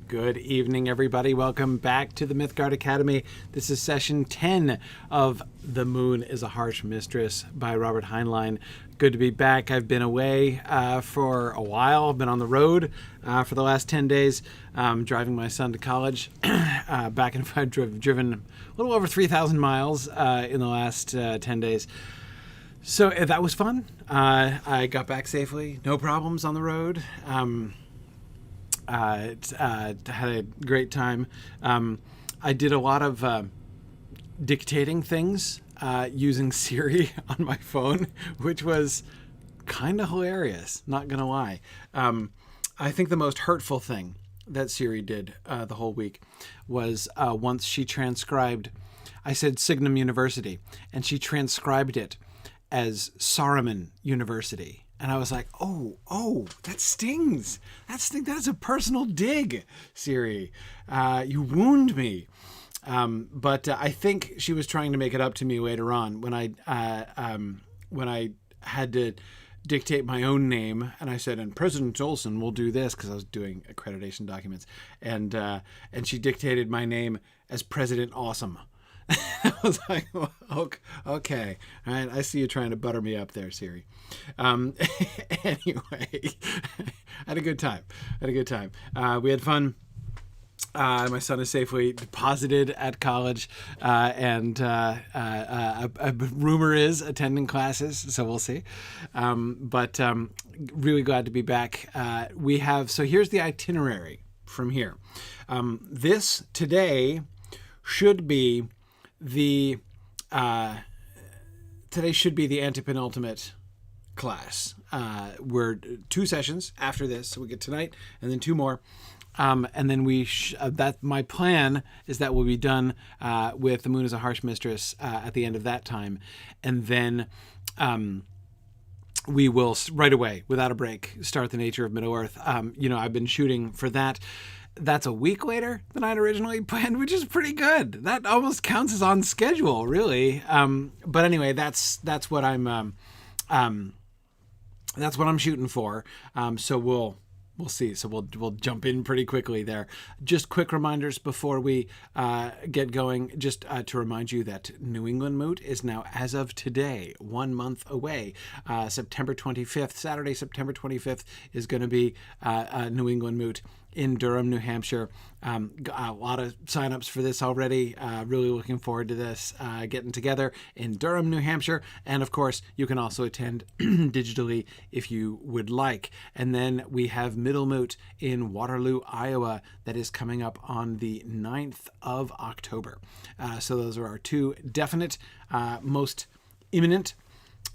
Good evening, everybody. Welcome back to the Mythgard Academy. This is session 10 of The Moon is a Harsh Mistress by Robert Heinlein. Good to be back. I've been away for a while. I've been on the road for the last 10 days, driving my son to college. Back and forth, driven a little over 3,000 miles in the last 10 days. So that was fun. I got back safely. No problems on the road. Had a great time. I did a lot of dictating things using Siri on my phone, which was kind of hilarious, not gonna lie. I think the most hurtful thing that Siri did the whole week was once she transcribed, I said Signum University, and she transcribed it as Saruman University. And I was like, oh, that stings. That's a personal dig, Siri. You wound me. But I think she was trying to make it up to me later on when I had to dictate my own name, and I said, and President Olson will do this, because I was doing accreditation documents, and she dictated my name as President Awesome. I was like, well, okay, all right, I see you trying to butter me up there, Siri. Anyway, I had a good time. We had fun. My son is safely deposited at college, and a rumor is attending classes, so we'll see. But really glad to be back. So here's the itinerary from here. This today should be the antepenultimate class. We're 2 sessions after this, so we get tonight and then 2 more. And then my plan is that we'll be done with The Moon is a Harsh Mistress at the end of that time. And then we will right away, without a break, start The Nature of Middle-earth. I've been shooting for that. That's a week later than I'd originally planned, which is pretty good. That almost counts as on schedule, really. But anyway, that's what I'm shooting for. So we'll see. So we'll jump in pretty quickly there. Just quick reminders before we get going. Just to remind you that New England Moot is now, as of today, 1 month away. September 25th, Saturday, September 25th is going to be New England Moot in Durham, New Hampshire. A lot of signups for this already. Really looking forward to this getting together in Durham, New Hampshire. And of course, you can also attend digitally if you would like. And then we have Middle Moot in Waterloo, Iowa, that is coming up on the 9th of October. So those are our 2 definite, most imminent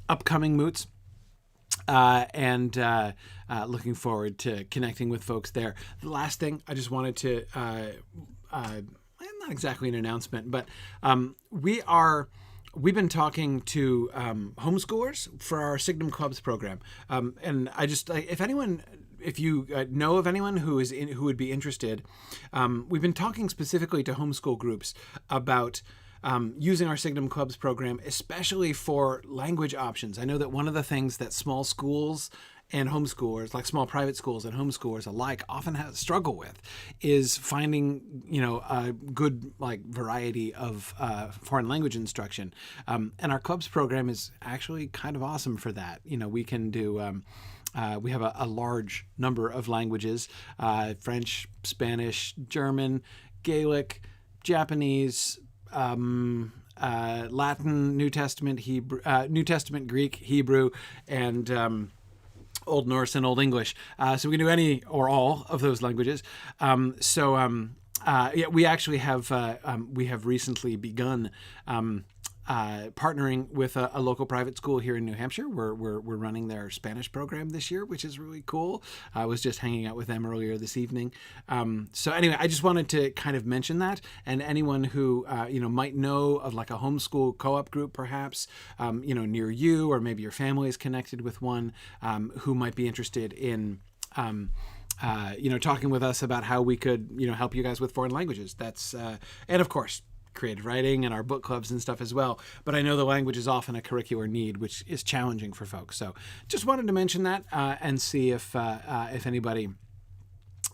upcoming moots. Looking forward to connecting with folks there. The last thing I just wanted to, not exactly an announcement, but we've been talking to homeschoolers for our Signum Clubs program, and I just, if you know of anyone who would be interested, we've been talking specifically to homeschool groups about using our Signum Clubs program, especially for language options. I know that one of the things that small schools and homeschoolers, like small private schools and homeschoolers alike, often struggle with is finding, a good variety of foreign language instruction. And our clubs program is actually kind of awesome for that. We can do. We have a large number of languages: French, Spanish, German, Gaelic, Japanese, Latin, New Testament, Hebrew, New Testament, Greek, Hebrew, and Old Norse and Old English. So we can do any or all of those languages. We actually have we have recently begun partnering with a local private school here in New Hampshire. We're running their Spanish program this year, which is really cool. I was just hanging out with them earlier this evening. So anyway, I just wanted to kind of mention that, and anyone who might know of like a homeschool co-op group, perhaps near you, or maybe your family is connected with one, who might be interested in talking with us about how we could help you guys with foreign languages. That's and of course creative writing and our book clubs and stuff as well. But I know the language is often a curricular need, which is challenging for folks. So just wanted to mention that and see if anybody,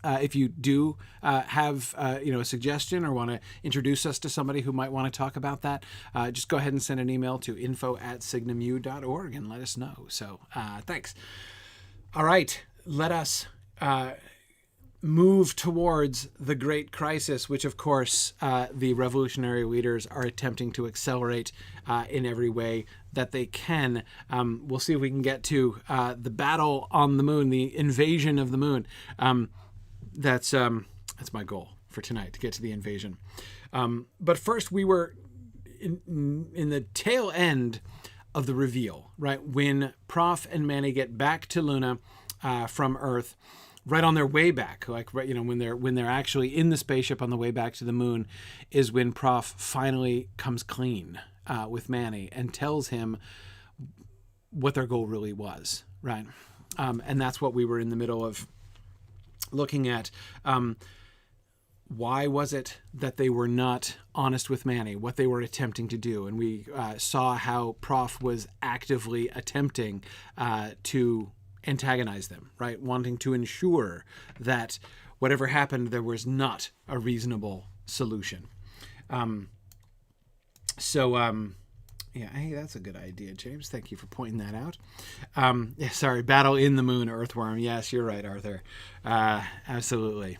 if you do have a suggestion or want to introduce us to somebody who might want to talk about that, just go ahead and send an email to info@signumu.org and let us know. So thanks. All right, let us move towards the great crisis, which of course the revolutionary leaders are attempting to accelerate in every way that they can. We'll see if we can get to the battle on the moon, the invasion of the moon. That's my goal for tonight, to get to the invasion. But first, we were in the tail end of the reveal, right? When Prof and Manny get back to Luna from Earth, right on their way back, like right, when they're actually in the spaceship on the way back to the moon, is when Prof finally comes clean with Manny and tells him what their goal really was, right? And that's what we were in the middle of looking at. Why was it that they were not honest with Manny, what they were attempting to do? And we saw how Prof was actively attempting to antagonize them, right? Wanting to ensure that whatever happened, there was not a reasonable solution. Hey, that's a good idea, James. Thank you for pointing that out. Battle in the Moon, Earthworm. Yes, you're right, Arthur. Absolutely.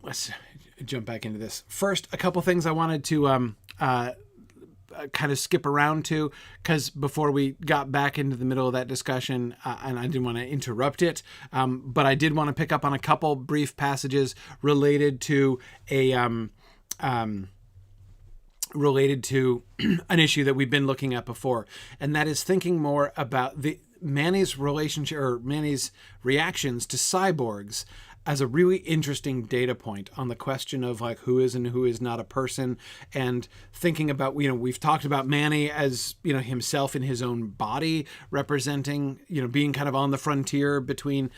Let's jump back into this. First, a couple things I wanted to kind of skip around to, because before we got back into the middle of that discussion, and I didn't want to interrupt it, but I did want to pick up on a couple brief passages related to an issue that we've been looking at before, and that is thinking more about Manny's relationship, or Manny's reactions to cyborgs, as a really interesting data point on the question of like who is and who is not a person, and thinking about, we've talked about Manny as, himself in his own body, representing, being kind of on the frontier between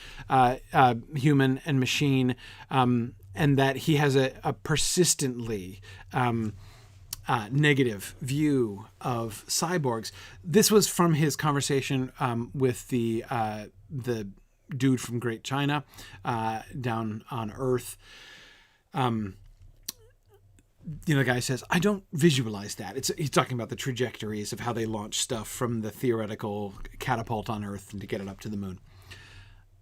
human and machine, and that he has a persistently negative view of cyborgs. This was from his conversation with the dude from Great China down on Earth. The guy says, I don't visualize that. He's talking about the trajectories of how they launch stuff from the theoretical catapult on Earth and to get it up to the moon.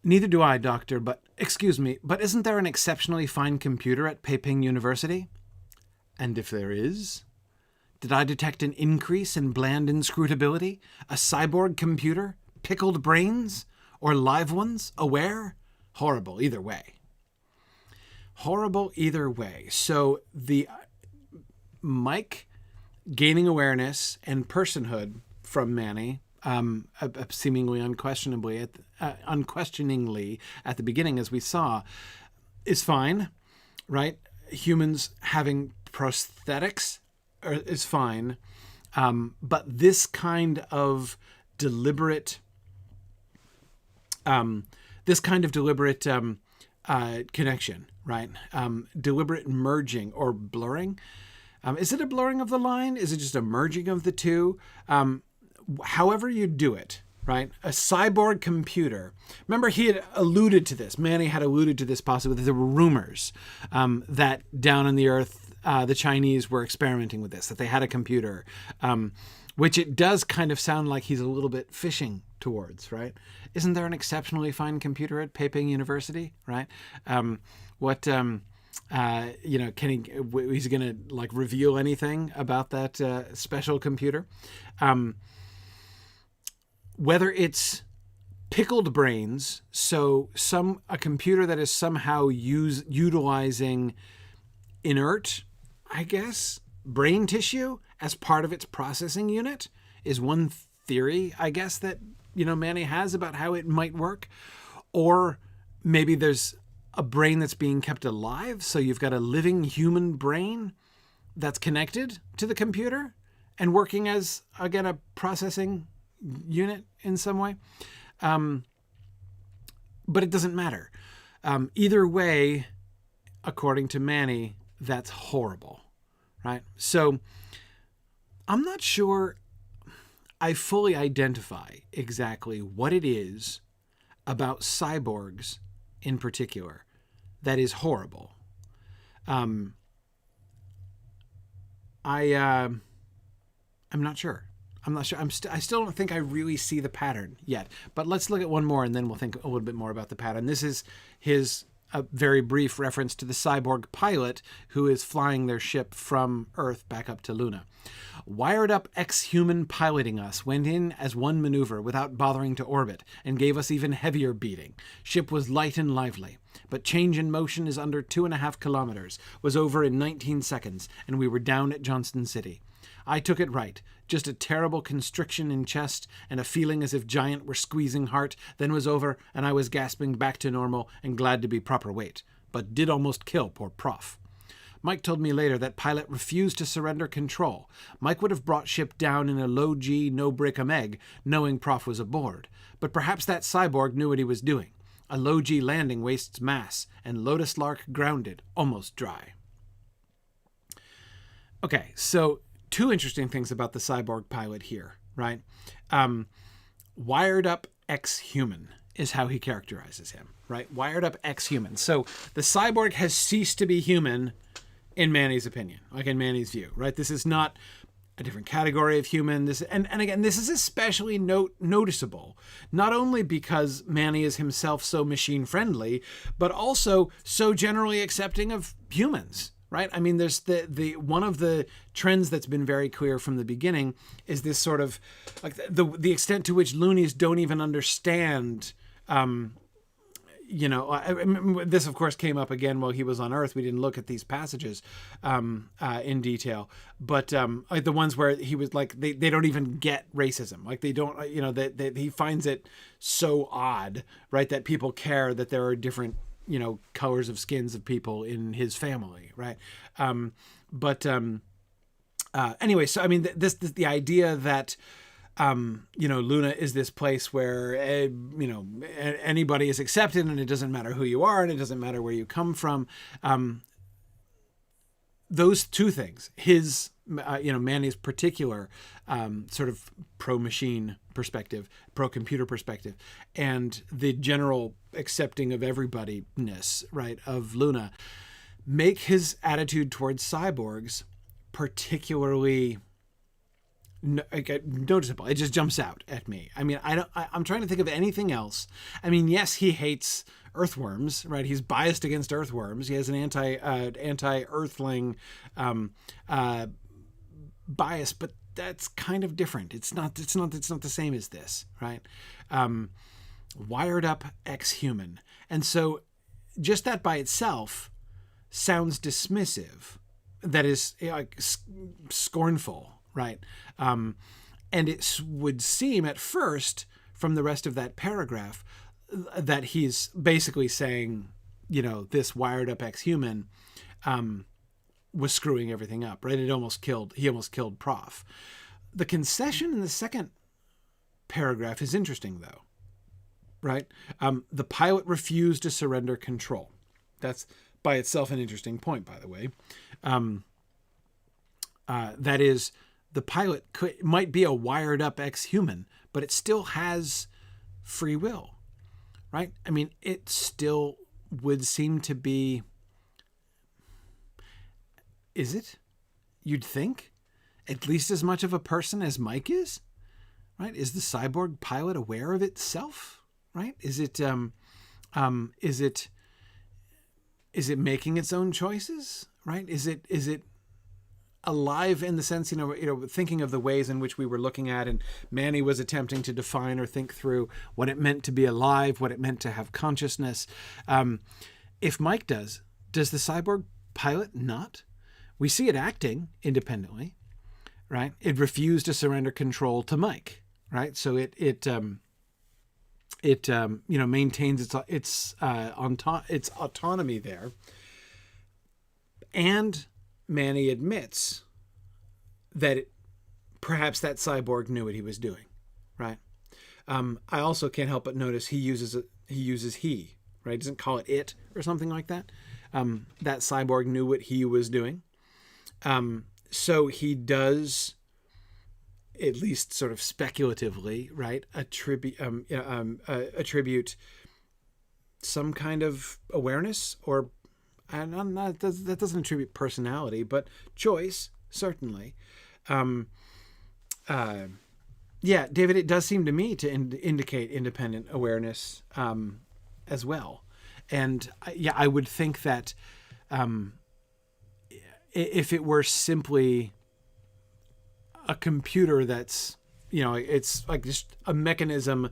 Neither do I, Doctor, but excuse me, but isn't there an exceptionally fine computer at Peiping University? And if there is, did I detect an increase in bland inscrutability? A cyborg computer? Pickled brains? Or live ones? Aware? Horrible either way. So the Mike gaining awareness and personhood from Manny, seemingly unquestioningly at the beginning, as we saw, is fine, right? Humans having prosthetics is fine, but this kind of deliberate connection, right? Deliberate merging or blurring. Is it a blurring of the line? Is it just a merging of the two? However you do it, right? A cyborg computer. Remember, he had alluded to this. Manny had alluded to this possibly. There were rumors that down on the Earth, the Chinese were experimenting with this, that they had a computer, which it does kind of sound like he's a little bit fishing towards, right? Isn't there an exceptionally fine computer at Peiping University, right? Can he, he's going to like reveal anything about that special computer? Whether it's pickled brains, so a computer that is somehow utilizing inert I guess, brain tissue as part of its processing unit is one theory, I guess, that, Manny has about how it might work. Or maybe there's a brain that's being kept alive, so you've got a living human brain that's connected to the computer and working as, again, a processing unit in some way. But it doesn't matter. Either way, according to Manny, that's horrible, right? So I'm not sure I fully identify exactly what it is about cyborgs in particular that is horrible. I'm not sure. I still don't think I really see the pattern yet. But let's look at one more, and then we'll think a little bit more about the pattern. This is a very brief reference to the cyborg pilot who is flying their ship from Earth back up to Luna. Wired up ex-human piloting us went in as one maneuver without bothering to orbit and gave us even heavier beating. Ship was light and lively, but change in motion is under 2.5 kilometers, was over in 19 seconds, and we were down at Johnston City. I took it right. Just a terrible constriction in chest and a feeling as if giant were squeezing heart, then was over, and I was gasping back to normal and glad to be proper weight. But did almost kill poor Prof. Mike told me later that pilot refused to surrender control. Mike would have brought ship down in a low-G, no-break-a-meg, knowing Prof was aboard. But perhaps that cyborg knew what he was doing. A low-G landing wastes mass, and Lotus Lark grounded, almost dry. Okay, so two interesting things about the cyborg pilot here, right? Wired up ex-human is how he characterizes him, right? Wired up ex-human. So the cyborg has ceased to be human in Manny's opinion, like in Manny's view, right? This is not a different category of human. And again, this is especially noticeable, not only because Manny is himself so machine friendly, but also so generally accepting of humans. Right? I mean, there's the one of the trends that's been very clear from the beginning is this sort of like the extent to which loonies don't even understand. This of course came up again while he was on Earth. We didn't look at these passages in detail, but like the ones where he was like they don't even get racism. Like they don't, he finds it so odd, right, that people care that there are different colors of skins of people in his family, right? Anyway, so I mean, the idea that Luna is this place where anybody is accepted, and it doesn't matter who you are, and it doesn't matter where you come from. Those two things, his Manny's particular sort of pro-machine perspective, pro-computer perspective, and the general accepting of everybody-ness, right, of Luna, make his attitude towards cyborgs particularly noticeable. It just jumps out at me. I mean, I'm trying to think of anything else. I mean, yes, he hates earthworms, right? He's biased against earthworms. He has an anti-earthling bias, but that's kind of different. It's not the same as this, right? Wired up ex-human. And so just that by itself sounds dismissive. That is like scornful, right? And it would seem at first from the rest of that paragraph that he's basically saying, this wired up ex-human was screwing everything up, right? He almost killed Prof. The concession in the second paragraph is interesting, though, right? The pilot refused to surrender control. That's by itself an interesting point, by the way. That is, the pilot might be a wired up ex-human, but it still has free will, right? I mean, it still would seem to be, is it? You'd think at least as much of a person as Mike is, right? Is the cyborg pilot aware of itself, right? Is it making its own choices, right? Is it alive in the sense, thinking of the ways in which we were looking at, and Manny was attempting to define or think through what it meant to be alive, what it meant to have consciousness. If Mike does the cyborg pilot not? We see it acting independently, right? It refused to surrender control to Mike, right? So it maintains its autonomy there. And Manny admits that perhaps that cyborg knew what he was doing, right? I also can't help but notice he uses he, right? He doesn't call it or something like that. That cyborg knew what he was doing. So he does, at least sort of speculatively, right, attribute some kind of awareness, or that doesn't attribute personality, but choice, certainly. Yeah, David, it does seem to me to indicate independent awareness as well. And I would think that if it were simply a computer that's, it's like just a mechanism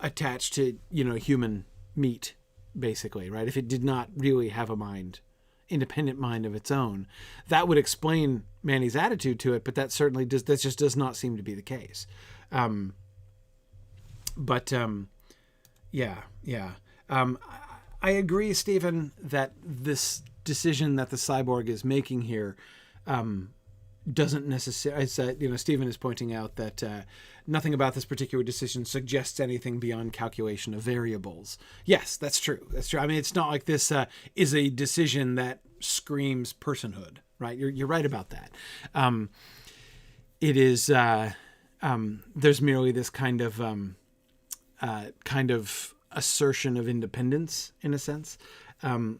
attached to, human meat, basically, right? If it did not really have a mind, independent mind of its own, that would explain Manny's attitude to it, but that just does not seem to be the case. I agree, Stephen, that this decision that the cyborg is making here doesn't necessarily, as Stephen is pointing out, that nothing about this particular decision suggests anything beyond calculation of variables. Yes, that's true. I mean, it's not like this is a decision that screams personhood, right? You're right about that. It is, there's merely this kind of assertion of independence in a sense. So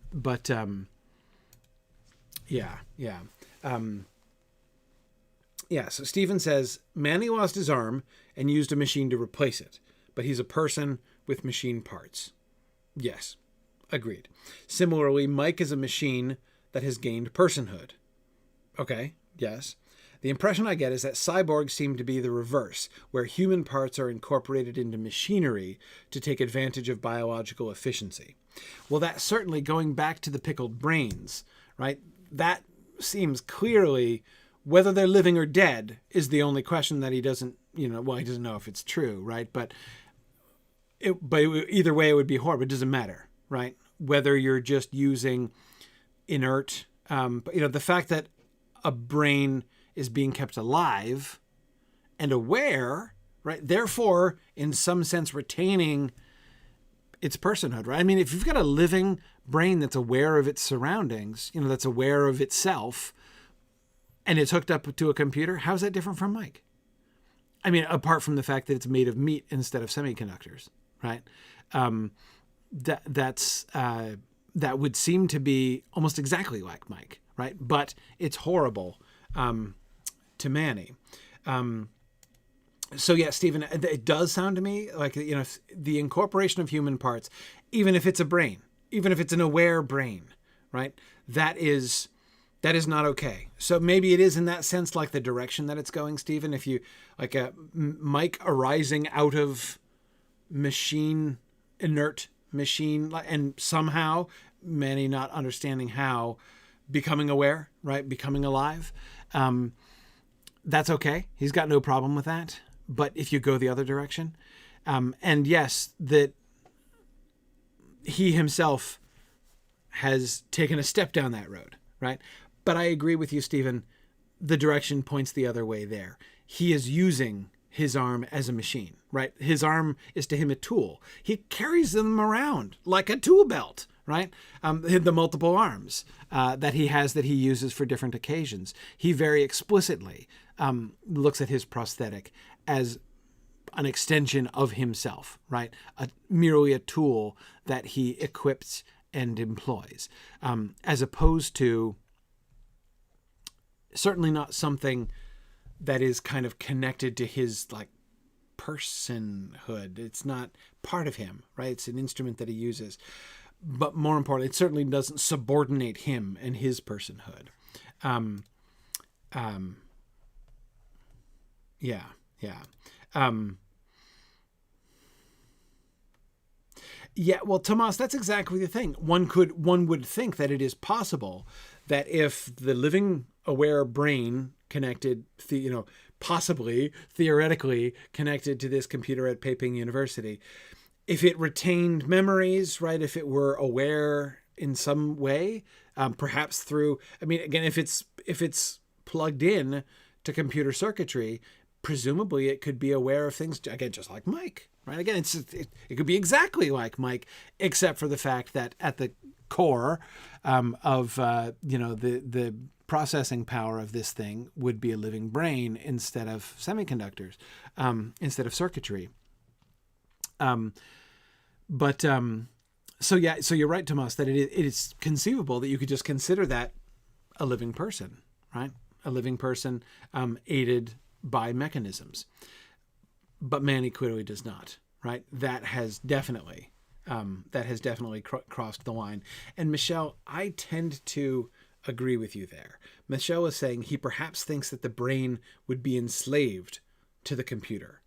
Stephen says, Manny lost his arm and used a machine to replace it, but he's a person with machine parts. Yes, agreed. Similarly, Mike is a machine that has gained personhood. Okay, yes. The impression I get is that cyborgs seem to be the reverse, where human parts are incorporated into machinery to take advantage of biological efficiency. Well, that's certainly going back to the pickled brains, right? That seems clearly, whether they're living or dead is the only question that he doesn't, he doesn't know if it's true, right? But either way, it would be horrible. It doesn't matter, right? Whether you're just using inert, the fact that a brain is being kept alive and aware, right? Therefore, in some sense, retaining its personhood, right? I mean, if you've got a living brain that's aware of its surroundings, that's aware of itself, and it's hooked up to a computer, how's that different from Mike? I mean, apart from the fact that it's made of meat instead of semiconductors, right? That would seem to be almost exactly like Mike, right? But it's horrible to Manny. So yeah, Stephen, it does sound to me like, the incorporation of human parts, even if it's a brain, even if it's an aware brain, right? That is not okay. So maybe it is in that sense like the direction that it's going, Stephen. If you like a Mike arising out of inert machine, and somehow Manny not understanding how, becoming aware, right? Becoming alive. That's okay. He's got no problem with that. But if you go the other direction, and yes, that he himself has taken a step down that road, right? But I agree with you, Stephen. The direction points the other way there. He is using his arm as a machine, right? His arm is to him a tool. He carries them around like a tool belt, right? The multiple arms that he has that he uses for different occasions. He very explicitly looks at his prosthetic as an extension of himself, right? Merely a tool that he equips and employs, as opposed to certainly not something that is kind of connected to his like personhood. It's not part of him, right? It's an instrument that he uses. But more importantly, it certainly doesn't subordinate him and his personhood. Well, Tomas, that's exactly the thing. One would think that it is possible that if the living aware brain connected, possibly theoretically connected to this computer at Peiping University, if it retained memories, right, if it were aware in some way, perhaps through, again, if it's plugged in to computer circuitry, presumably it could be aware of things, again, just like Mike, right? Again, it could be exactly like Mike, except for the fact that at the core of the processing power of this thing would be a living brain instead of semiconductors, instead of circuitry. So you're right, Tomas, that it is conceivable that you could just consider that a living person, right? A living person aided by mechanisms. But Manny clearly does not, right? That has definitely crossed the line. And Michelle, I tend to agree with you there. Michelle is saying he perhaps thinks that the brain would be enslaved to the computer.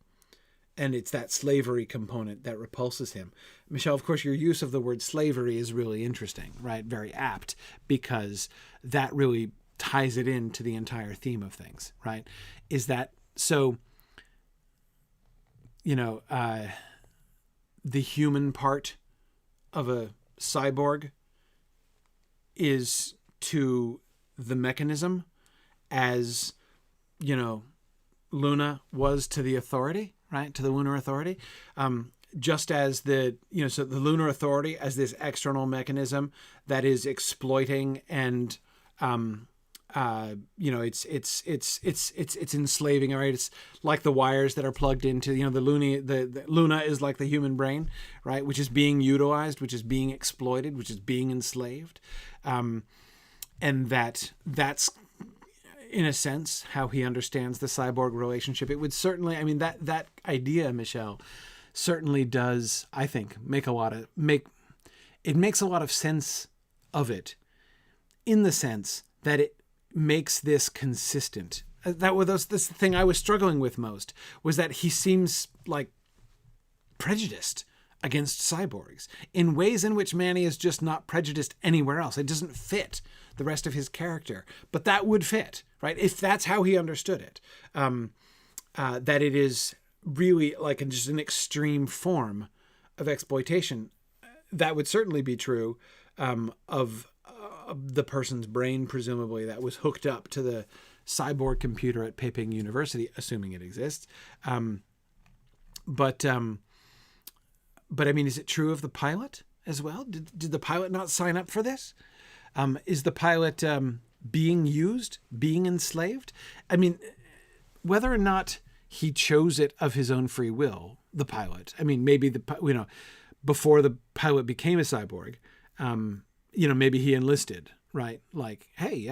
And it's that slavery component that repulses him. Michelle, of course, your use of the word slavery is really interesting, right? Very apt, because that really ties it into the entire theme of things, right? Is that so, the human part of a cyborg is to the mechanism as, Luna was to the authority, right? To the Lunar Authority. Just as so the Lunar Authority as this external mechanism that is exploiting and, it's enslaving, right? It's like the wires that are plugged into, the Luna is like the human brain, right? Which is being utilized, which is being exploited, which is being enslaved. And that's, in a sense, how he understands the cyborg relationship. It would certainly, that idea, Michelle, certainly does, I think, makes a lot of sense of it, in the sense that it makes this consistent. This thing I was struggling with most, was that he seems like prejudiced against cyborgs in ways in which Manny is just not prejudiced anywhere else. It doesn't fit the rest of his character, but that would fit, right? If that's how he understood it, that it is really like just an extreme form of exploitation. That would certainly be true of the person's brain, presumably, that was hooked up to the cyborg computer at Peiping University, assuming it exists. But is it true of the pilot as well? Did the pilot not sign up for this? Is the pilot being used, being enslaved? Whether or not he chose it of his own free will, the pilot. Maybe before the pilot became a cyborg, maybe he enlisted, right? Like, hey,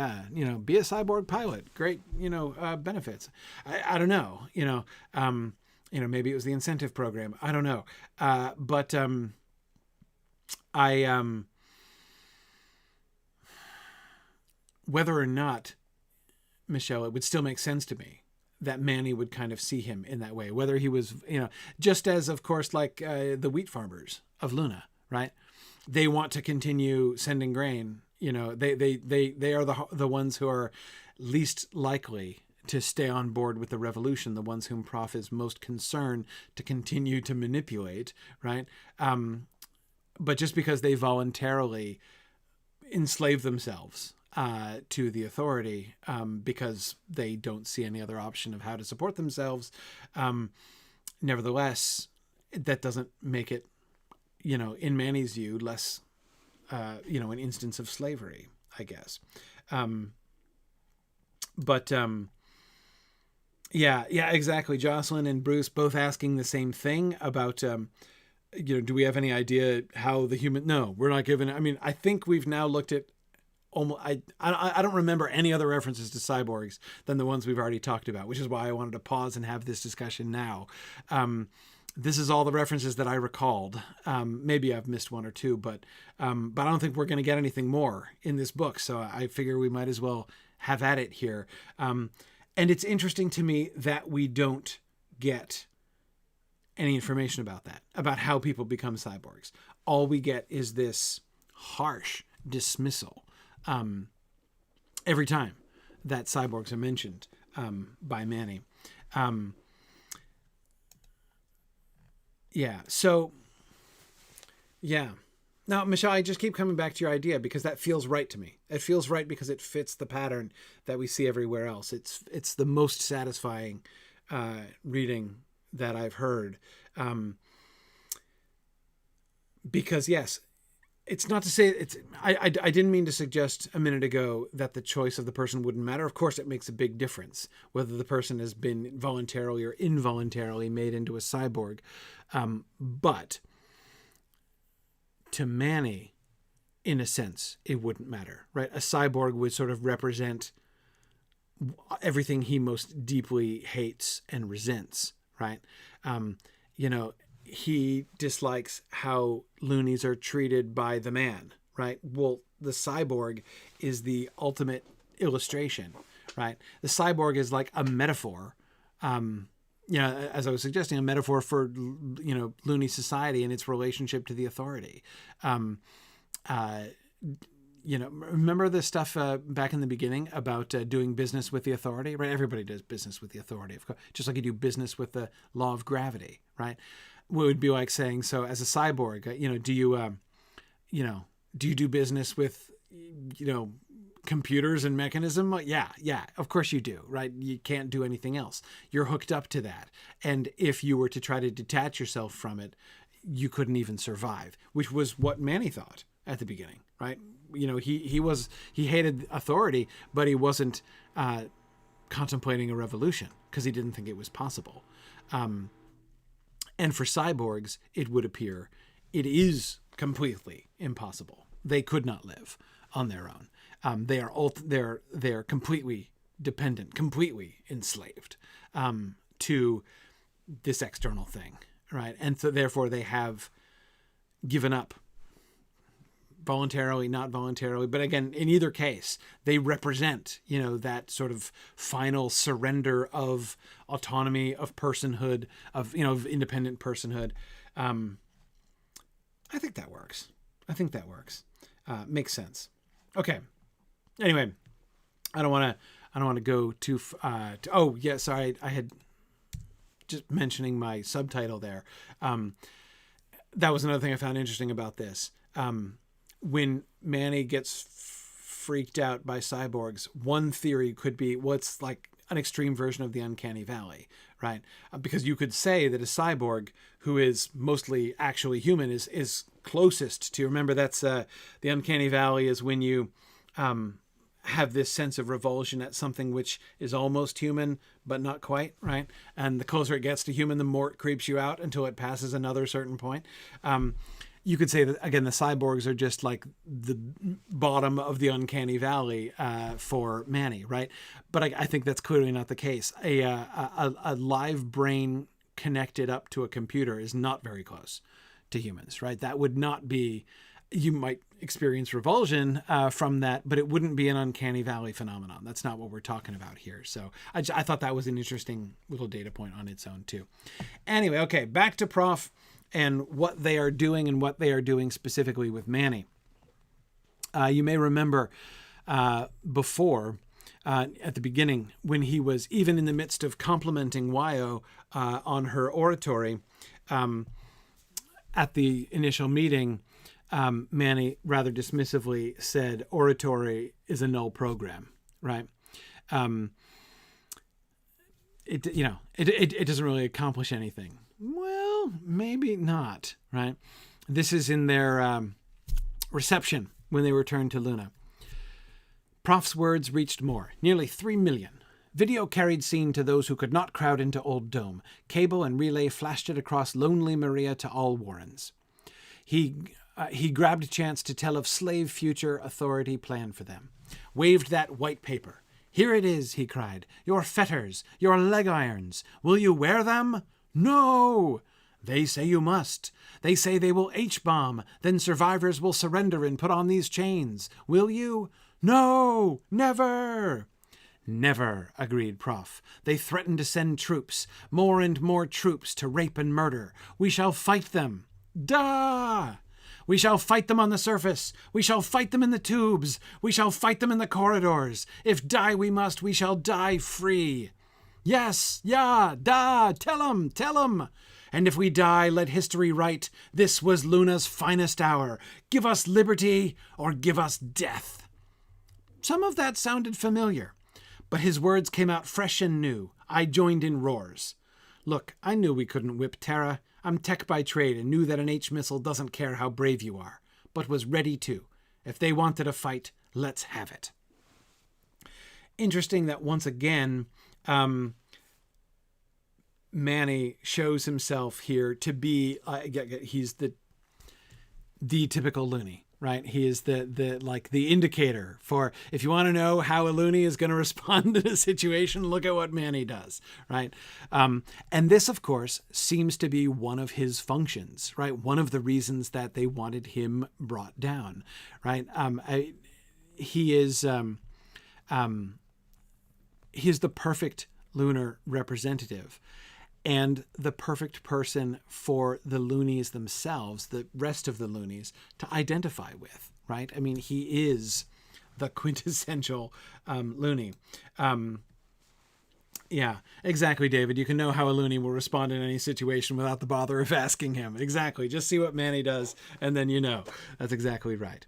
be a cyborg pilot. Great, benefits. I don't know. Maybe it was the incentive program. I don't know. Whether or not, Michelle, it would still make sense to me that Manny would kind of see him in that way. Whether he was, just as, of course, like the wheat farmers of Luna, right? They want to continue sending grain. They are the ones who are least likely to stay on board with the revolution, the ones whom Prof is most concerned to continue to manipulate, right? But just because they voluntarily enslave themselves to the authority because they don't see any other option of how to support themselves, nevertheless, that doesn't make it, in Manny's view, less, an instance of slavery, I guess. Yeah, exactly. Jocelyn and Bruce both asking the same thing about, do we have any idea how the human? No, we're not given. I think we've now looked at almost. I don't remember any other references to cyborgs than the ones we've already talked about, which is why I wanted to pause and have this discussion now. This is all the references that I recalled. Maybe I've missed one or two, but I don't think we're going to get anything more in this book. So I figure we might as well have at it here. And it's interesting to me that we don't get any information about that, about how people become cyborgs. All we get is this harsh dismissal every time that cyborgs are mentioned by Manny. Yeah. So, yeah. Now, Michelle, I just keep coming back to your idea because that feels right to me. It feels right because it fits the pattern that we see everywhere else. It's the most satisfying reading that I've heard. Because yes, it's not to say I didn't mean to suggest a minute ago that the choice of the person wouldn't matter. Of course, it makes a big difference whether the person has been voluntarily or involuntarily made into a cyborg. But to Manny, in a sense, it wouldn't matter, right? A cyborg would sort of represent everything he most deeply hates and resents, right? He dislikes how loonies are treated by the man, right? Well, the cyborg is the ultimate illustration, right? The cyborg is like a metaphor, as I was suggesting, a metaphor for, loony society and its relationship to the authority. Remember the stuff back in the beginning about doing business with the authority, right? Everybody does business with the authority, of course, just like you do business with the law of gravity, right? It would be like saying, so as a cyborg, do you do business with, computers and mechanism? Yeah, of course you do, right? You can't do anything else. You're hooked up to that. And if you were to try to detach yourself from it, you couldn't even survive, which was what Manny thought at the beginning, right? He hated authority, but he wasn't contemplating a revolution because he didn't think it was possible. And for cyborgs, it would appear it is completely impossible. They could not live on their own. They're completely dependent, completely enslaved to this external thing, right? And so therefore they have given up, voluntarily, not voluntarily. But again, in either case, they represent, that sort of final surrender of autonomy, of personhood, of independent personhood. I think that works. Makes sense. Okay. Anyway, I don't want to go too. Sorry. I had just mentioning my subtitle there. That was another thing I found interesting about this. When Manny gets freaked out by cyborgs, one theory could be what's like an extreme version of the uncanny valley, right? Because you could say that a cyborg who is mostly actually human is closest to, remember that's the uncanny valley is when you have this sense of revulsion at something which is almost human, but not quite, right? And the closer it gets to human, the more it creeps you out until it passes another certain point. You could say that, again, the cyborgs are just like the bottom of the uncanny valley for Manny, right? But I think that's clearly not the case. A live brain connected up to a computer is not very close to humans, right? That would not be, you might experience revulsion from that, but it wouldn't be an uncanny valley phenomenon. That's not what we're talking about here. So I thought that was an interesting little data point on its own too. Anyway, okay, back to Prof and what they are doing and what they are doing specifically with Manny. You may remember before, at the beginning, when he was even in the midst of complimenting Wyo on her oratory, at the initial meeting, Manny rather dismissively said oratory is a null program, right? It doesn't really accomplish anything. Well, maybe not, right? This is in their reception when they returned to Luna. Prof's words reached more, nearly 3 million. Video carried scene to those who could not crowd into Old Dome. Cable and relay flashed it across Lonely Maria to all Warrens. He grabbed a chance to tell of slave future authority plan for them. Waved that white paper. Here it is, he cried. Your fetters, your leg irons. Will you wear them? No! They say you must. They say they will H-bomb. Then survivors will surrender and put on these chains. Will you? No! Never! Never, agreed Prof. They threaten to send troops, more and more troops to rape and murder. We shall fight them. Duh! We shall fight them on the surface. We shall fight them in the tubes. We shall fight them in the corridors. If die we must, we shall die free. Yes, yeah, da, tell 'em, tell 'em. And if we die, let history write, this was Luna's finest hour. Give us liberty or give us death. Some of that sounded familiar, but his words came out fresh and new. I joined in roars. Look, I knew we couldn't whip Terra. I'm tech by trade and knew that an H-missile doesn't care how brave you are, but was ready to. If they wanted a fight, let's have it. Interesting that once again, Manny shows himself here to be, he's the typical loony, right? He is the indicator for, if you want to know how a loony is going to respond in a situation, look at what Manny does, right? And this, of course, seems to be one of his functions, right? One of the reasons that they wanted him brought down, right? He's the perfect lunar representative and the perfect person for the loonies themselves, the rest of the loonies, to identify with, right? I mean, he is the quintessential loony. Yeah, exactly, David. You can know how a loony will respond in any situation without the bother of asking him. Exactly. Just see what Manny does, and then you know. That's exactly right.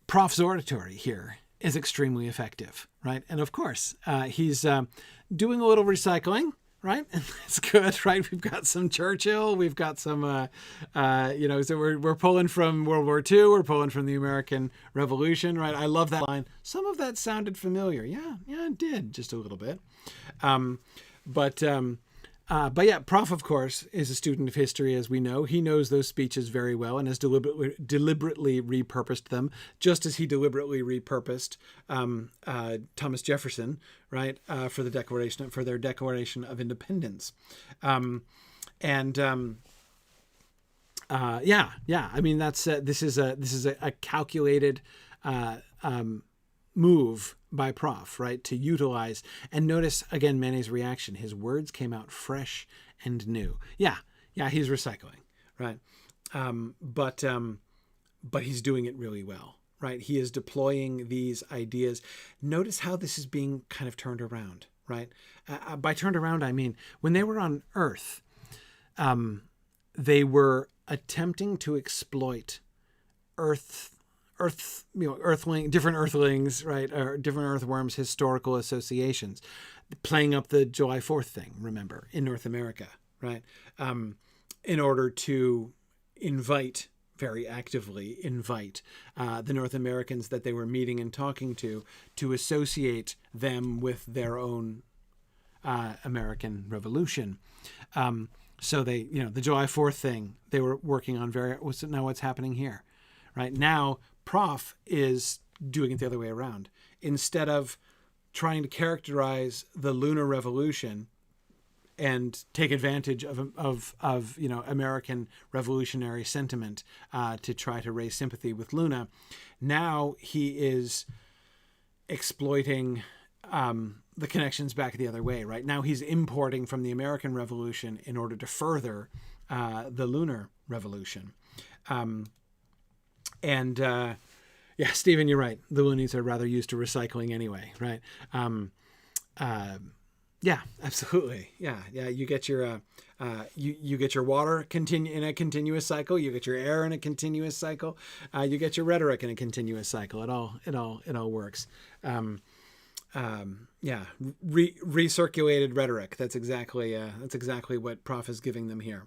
Prof's oratory here is extremely effective, right? And of course, he's doing a little recycling, right? And that's good, right? We've got some Churchill, we've got some, so we're pulling from World War II, we're pulling from the American Revolution, right? I love that line. Some of that sounded familiar. Yeah, it did, just a little bit. But yeah, Prof, of course, is a student of history, as we know. He knows those speeches very well and has deliberately repurposed them, just as he deliberately repurposed Thomas Jefferson, right, for their Declaration of Independence. I mean, this is a calculated move by Prof, right, to utilize. And notice again Manny's reaction. His words came out fresh and new. Yeah, he's recycling, right? But he's doing it really well, right? He is deploying these ideas. Notice how this is being kind of turned around, right? By turned around, I mean when they were on Earth, they were attempting to exploit different Earthlings, right, or different Earthworms' historical associations, playing up the July 4th thing, remember, in North America, right, in order to very actively invite the North Americans that they were meeting and talking to associate them with their own American Revolution. So they, the July 4th thing, they were working on now what's happening here, right? Now, Prof is doing it the other way around. Instead of trying to characterize the lunar revolution and take advantage of American revolutionary sentiment to try to raise sympathy with Luna, now he is exploiting the connections back the other way, right? Now he's importing from the American Revolution in order to further the lunar revolution. Yeah, Stephen, you're right. The loonies are rather used to recycling anyway, right? Yeah, absolutely. Yeah. You get your you get your water in a continuous cycle. You get your air in a continuous cycle. You get your rhetoric in a continuous cycle. It all works. Recirculated rhetoric. That's exactly what Prof is giving them here.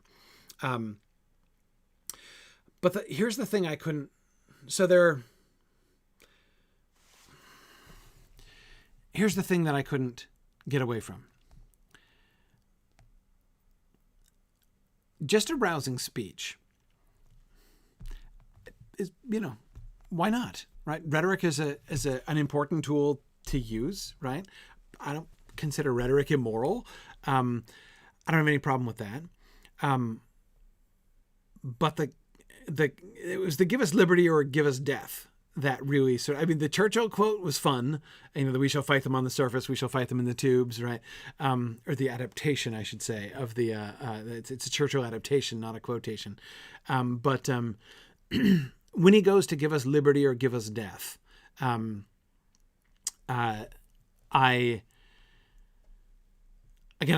But here's the thing I couldn't. Here's the thing that I couldn't get away from. Just a rousing speech is, why not, right? Rhetoric is an important tool to use, right? I don't consider rhetoric immoral. I don't have any problem with that. But it was the give us liberty or give us death, that really the Churchill quote was fun. The we shall fight them on the surface, we shall fight them in the tubes, right? Or the adaptation, I should say, of the, it's a Churchill adaptation, not a quotation. But when he goes to give us liberty or give us death, I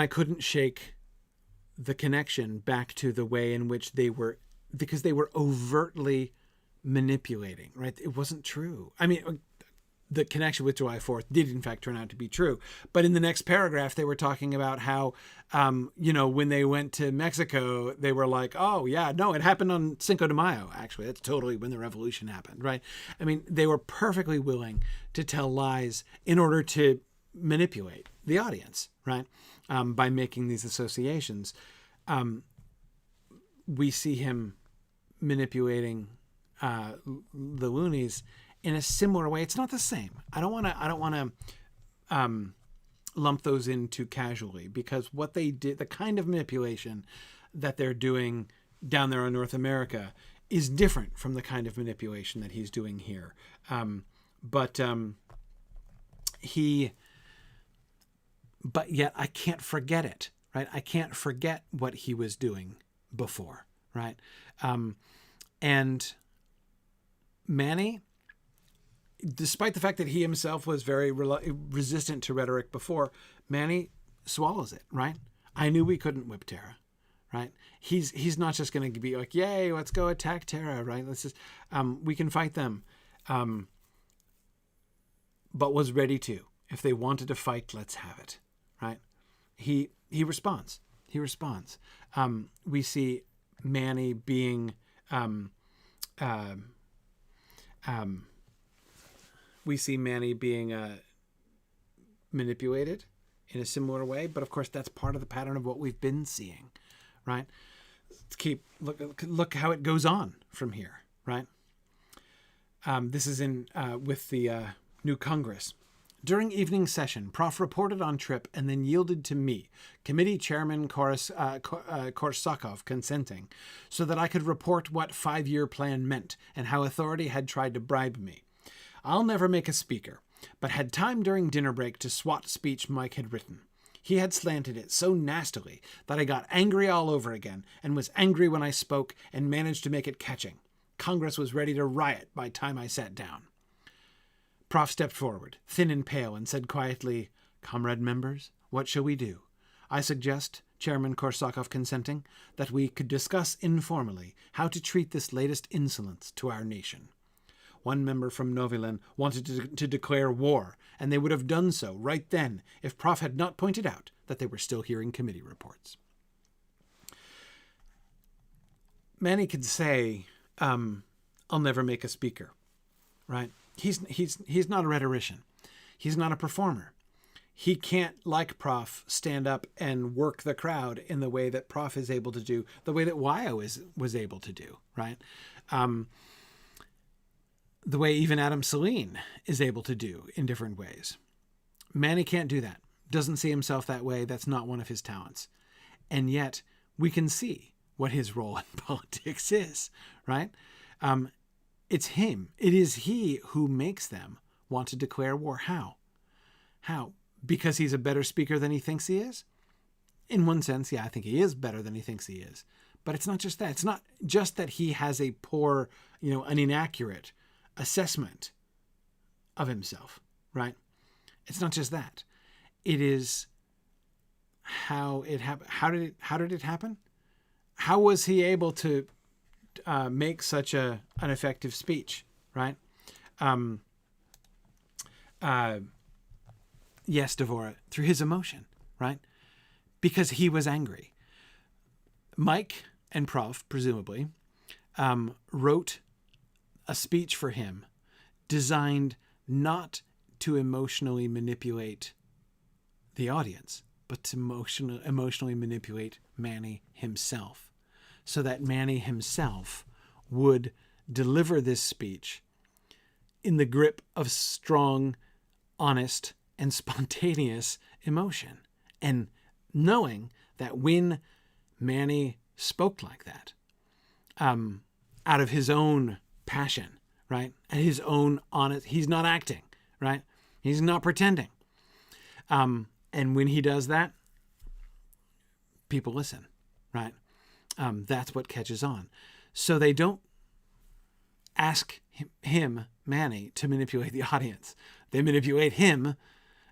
couldn't shake the connection back to the way in which because they were overtly manipulating, right? It wasn't true. The connection with July 4th did in fact turn out to be true. But in the next paragraph, they were talking about how, when they went to Mexico, they were like, oh yeah, no, it happened on Cinco de Mayo. Actually, that's totally when the revolution happened, right? They were perfectly willing to tell lies in order to manipulate the audience, right? By making these associations. We see him manipulating the loonies in a similar way. It's not the same. I don't want to lump those in too casually, because what they did, the kind of manipulation that they're doing down there in North America, is different from the kind of manipulation that he's doing here. But yet I can't forget it, right? I can't forget what he was doing before, right? And Manny, despite the fact that he himself was very resistant to rhetoric before, Manny swallows it, right? I knew we couldn't whip Tara, right? He's not just going to be like, yay, let's go attack Tara, right? Let's just, we can fight them. But was ready to. If they wanted to fight, let's have it, right? He responds. He responds. We see Manny being manipulated in a similar way, but of course that's part of the pattern of what we've been seeing, right? Look how it goes on from here, right? This is in with the new Congress. During evening session, Prof reported on trip and then yielded to me, committee chairman Korsakov consenting, so that I could report what 5-year plan meant and how authority had tried to bribe me. I'll never make a speaker, but had time during dinner break to swat speech Mike had written. He had slanted it so nastily that I got angry all over again and was angry when I spoke and managed to make it catching. Congress was ready to riot by time I sat down. Prof stepped forward, thin and pale, and said quietly, "Comrade members, what shall we do? I suggest, Chairman Korsakov consenting, that we could discuss informally how to treat this latest insolence to our nation." One member from Novilen wanted to declare war, and they would have done so right then if Prof had not pointed out that they were still hearing committee reports. Manny could say, I'll never make a speaker, right? He's not a rhetorician. He's not a performer. He can't, like Prof, stand up and work the crowd in the way that Prof is able to do, the way that Wyo was able to do, right? The way even Adam Saline is able to do in different ways. Manny can't do that. Doesn't see himself that way. That's not one of his talents. And yet we can see what his role in politics is, right? It's him. It is he who makes them want to declare war. How? Because he's a better speaker than he thinks he is? In one sense, yeah, I think he is better than he thinks he is. But it's not just that. It's not just that he has a poor, an inaccurate assessment of himself, right? It's not just that. It is how it happened. How did it happen? How was he able to make such an effective speech, right? Yes, Devora, through his emotion, right? Because he was angry. Mike and Prof, presumably, wrote a speech for him designed not to emotionally manipulate the audience, but to emotionally manipulate Manny himself, so that Manny himself would deliver this speech in the grip of strong, honest, and spontaneous emotion. And knowing that when Manny spoke like that, out of his own passion, right? And his own honest, he's not acting, right? He's not pretending. And when he does that, people listen, right? That's what catches on. So they don't ask him, Manny, to manipulate the audience. They manipulate him,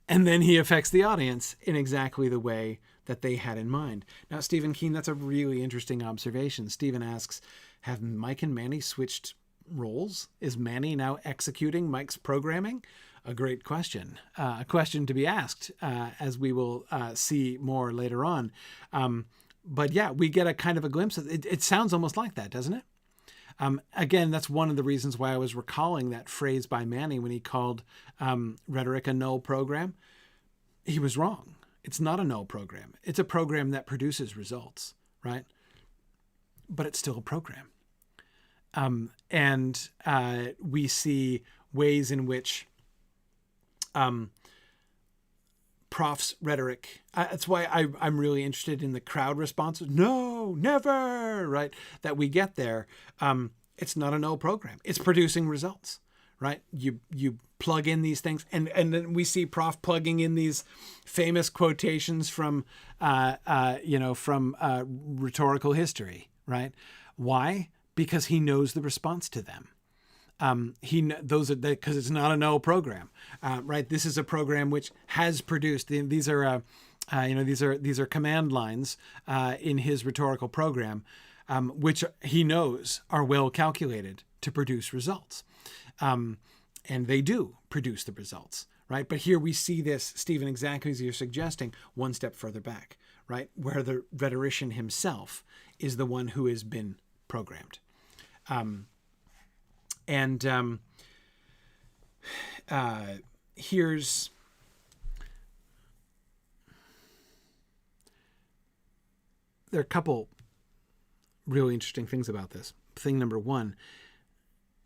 and then he affects the audience in exactly the way that they had in mind. Now, Stephen Keen, that's a really interesting observation. Stephen asks, have Mike and Manny switched roles? Is Manny now executing Mike's programming? A great question. A question to be asked, as we will see more later on. But yeah, we get a kind of a glimpse of it. It sounds almost like that, doesn't it? Again, that's one of the reasons why I was recalling that phrase by Manny when he called Rhetoric a null program. He was wrong. It's not a null program. It's a program that produces results, right? But it's still a program. And we see ways in which Prof's rhetoric. That's why I'm really interested in the crowd responses. No, never, right? That we get there. It's not a null program. It's producing results, right? You plug in these things, and then we see Prof plugging in these famous quotations from rhetorical history, right? Why? Because he knows the response to them. Because it's not a null program, right? This is a program which has produced. These are command lines in his rhetorical program, which he knows are well calculated to produce results, and they do produce the results, right? But here we see this, Stephen, exactly as you're suggesting, one step further back, right, where the rhetorician himself is the one who has been programmed. Here's there are a couple really interesting things about this. Thing number one,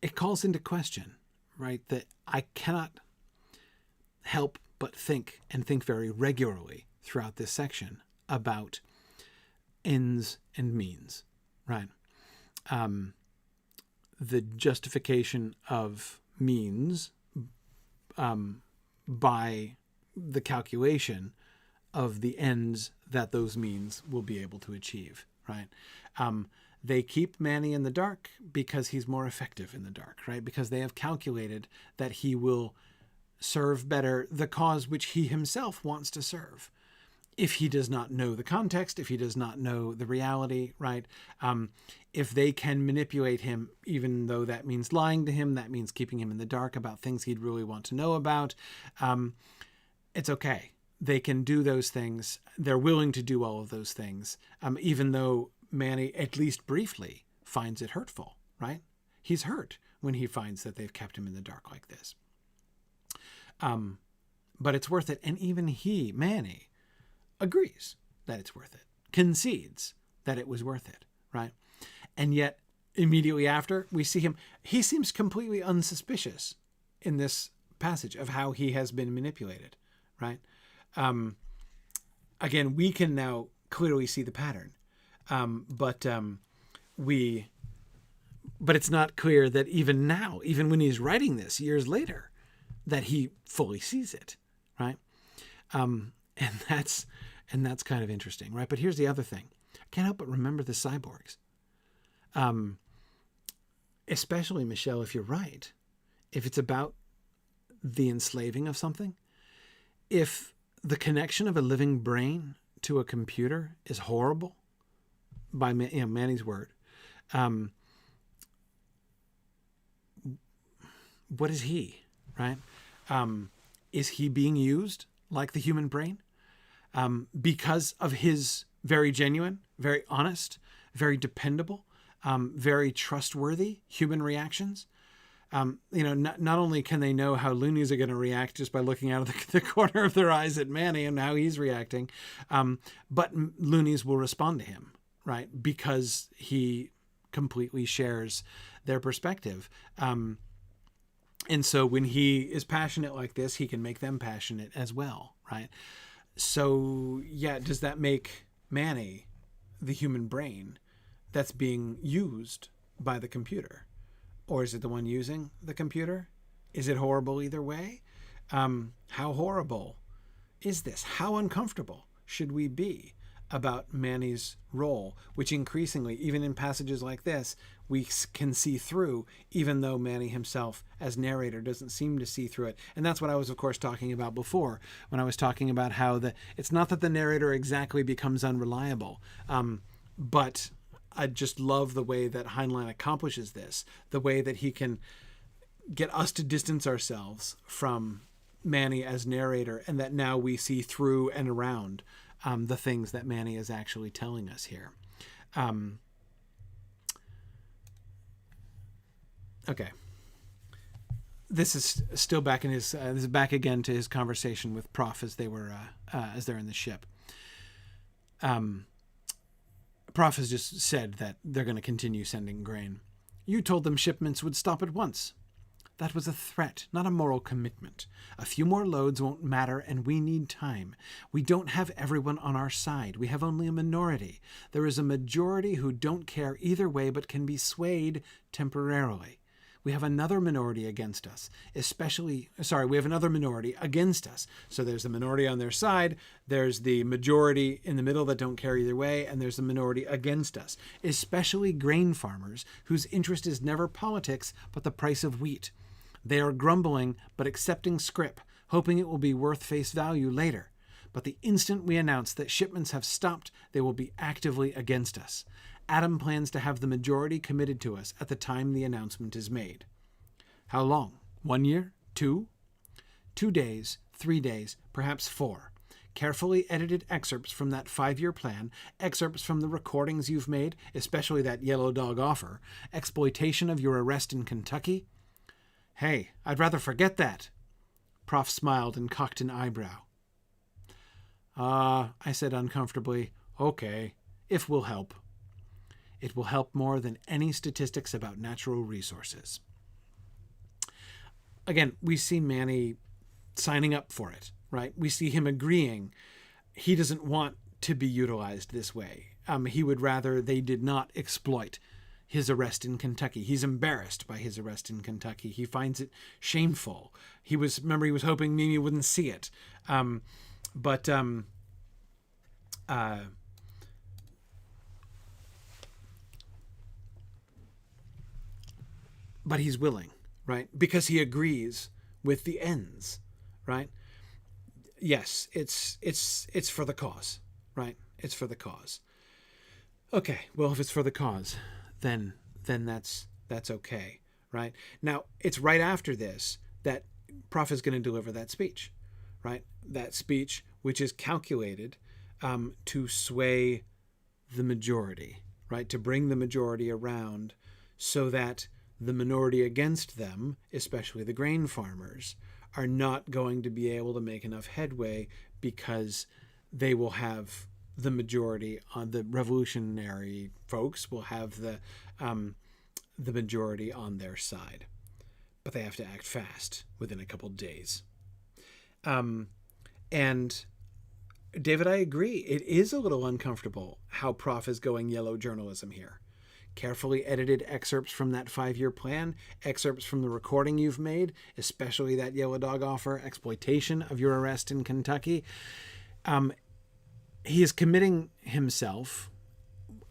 it calls into question, right, that I cannot help but think very regularly throughout this section about ends and means, right? The justification of means by the calculation of the ends that those means will be able to achieve, right? They keep Manny in the dark because he's more effective in the dark, right? Because they have calculated that he will serve better the cause which he himself wants to serve. If he does not know the context, if he does not know the reality, right? If they can manipulate him, even though that means lying to him, that means keeping him in the dark about things he'd really want to know about, it's okay. They can do those things. They're willing to do all of those things, even though Manny, at least briefly, finds it hurtful, right? He's hurt when he finds that they've kept him in the dark like this. But it's worth it. And even he, Manny, agrees that it's worth it, concedes that it was worth it, right? And yet, immediately after, we see him, he seems completely unsuspicious in this passage of how he has been manipulated, right? Again, we can now clearly see the pattern, but it's not clear that even now, even when he's writing this years later, that he fully sees it, right? And that's kind of interesting, right? But here's the other thing. I can't help but remember the cyborgs. Especially, Michelle, if you're right, if it's about the enslaving of something, if the connection of a living brain to a computer is horrible, by Manny's word, what is he, right? Is he being used like the human brain? Because of his very genuine, very honest, very dependable, very trustworthy human reactions. Not only can they know how loonies are going to react just by looking out of the corner of their eyes at Manny and how he's reacting, but loonies will respond to him, right? Because he completely shares their perspective. And so when he is passionate like this, he can make them passionate as well, right? So, yeah, does that make Manny the human brain that's being used by the computer? or is it the one using the computer? Is it horrible either way? How horrible is this? How uncomfortable should we be about Manny's role, which increasingly, even in passages like this, we can see through, even though Manny himself, as narrator, doesn't seem to see through it. And that's what I was, of course, talking about before, when I was talking about how it's not that the narrator exactly becomes unreliable, but I just love the way that Heinlein accomplishes this, the way that he can get us to distance ourselves from Manny as narrator, and that now we see through and around the things that Manny is actually telling us here. Okay. This is still back in his. This is back again to his conversation with Prof as they're in the ship. Prof has just said that they're going to continue sending grain. You told them shipments would stop at once. That was a threat, not a moral commitment. A few more loads won't matter, and we need time. We don't have everyone on our side. We have only a minority. There is a majority who don't care either way but can be swayed temporarily. We have another minority against us, we have another minority against us. So there's the minority on their side, there's the majority in the middle that don't care either way, and there's the minority against us, especially grain farmers whose interest is never politics but the price of wheat. They are grumbling but accepting scrip, hoping it will be worth face value later. But the instant we announce that shipments have stopped, they will be actively against us. Adam plans to have the majority committed to us at the time the announcement is made. How long? 1 year? 2? 2 days, 3 days, perhaps 4. Carefully edited excerpts from that 5-year plan, excerpts from the recordings you've made, especially that yellow dog offer, exploitation of your arrest in Kentucky. Hey, I'd rather forget that. Prof smiled and cocked an eyebrow. I said uncomfortably, okay, if we'll help. It will help more than any statistics about natural resources. Again, we see Manny signing up for it, right? We see him agreeing. He doesn't want to be utilized this way. He would rather they did not exploit his arrest in Kentucky. He's embarrassed by his arrest in Kentucky. He finds it shameful. He was hoping Mimi wouldn't see it. But he's willing, right? Because he agrees with the ends, right? Yes, it's for the cause, right? It's for the cause. Okay, well, if it's for the cause, then that's okay, right? Now, it's right after this that Prof is going to deliver that speech, right? That speech which is calculated to sway the majority, right? To bring the majority around so that the minority against them, especially the grain farmers, are not going to be able to make enough headway because they will have the majority on the revolutionary folks will have the majority on their side, but they have to act fast within a couple days. And David, I agree. It is a little uncomfortable how Prof is going yellow journalism here. Carefully edited excerpts from that 5-year plan, excerpts from the recording you've made, especially that yellow dog offer, exploitation of your arrest in Kentucky. He is committing himself,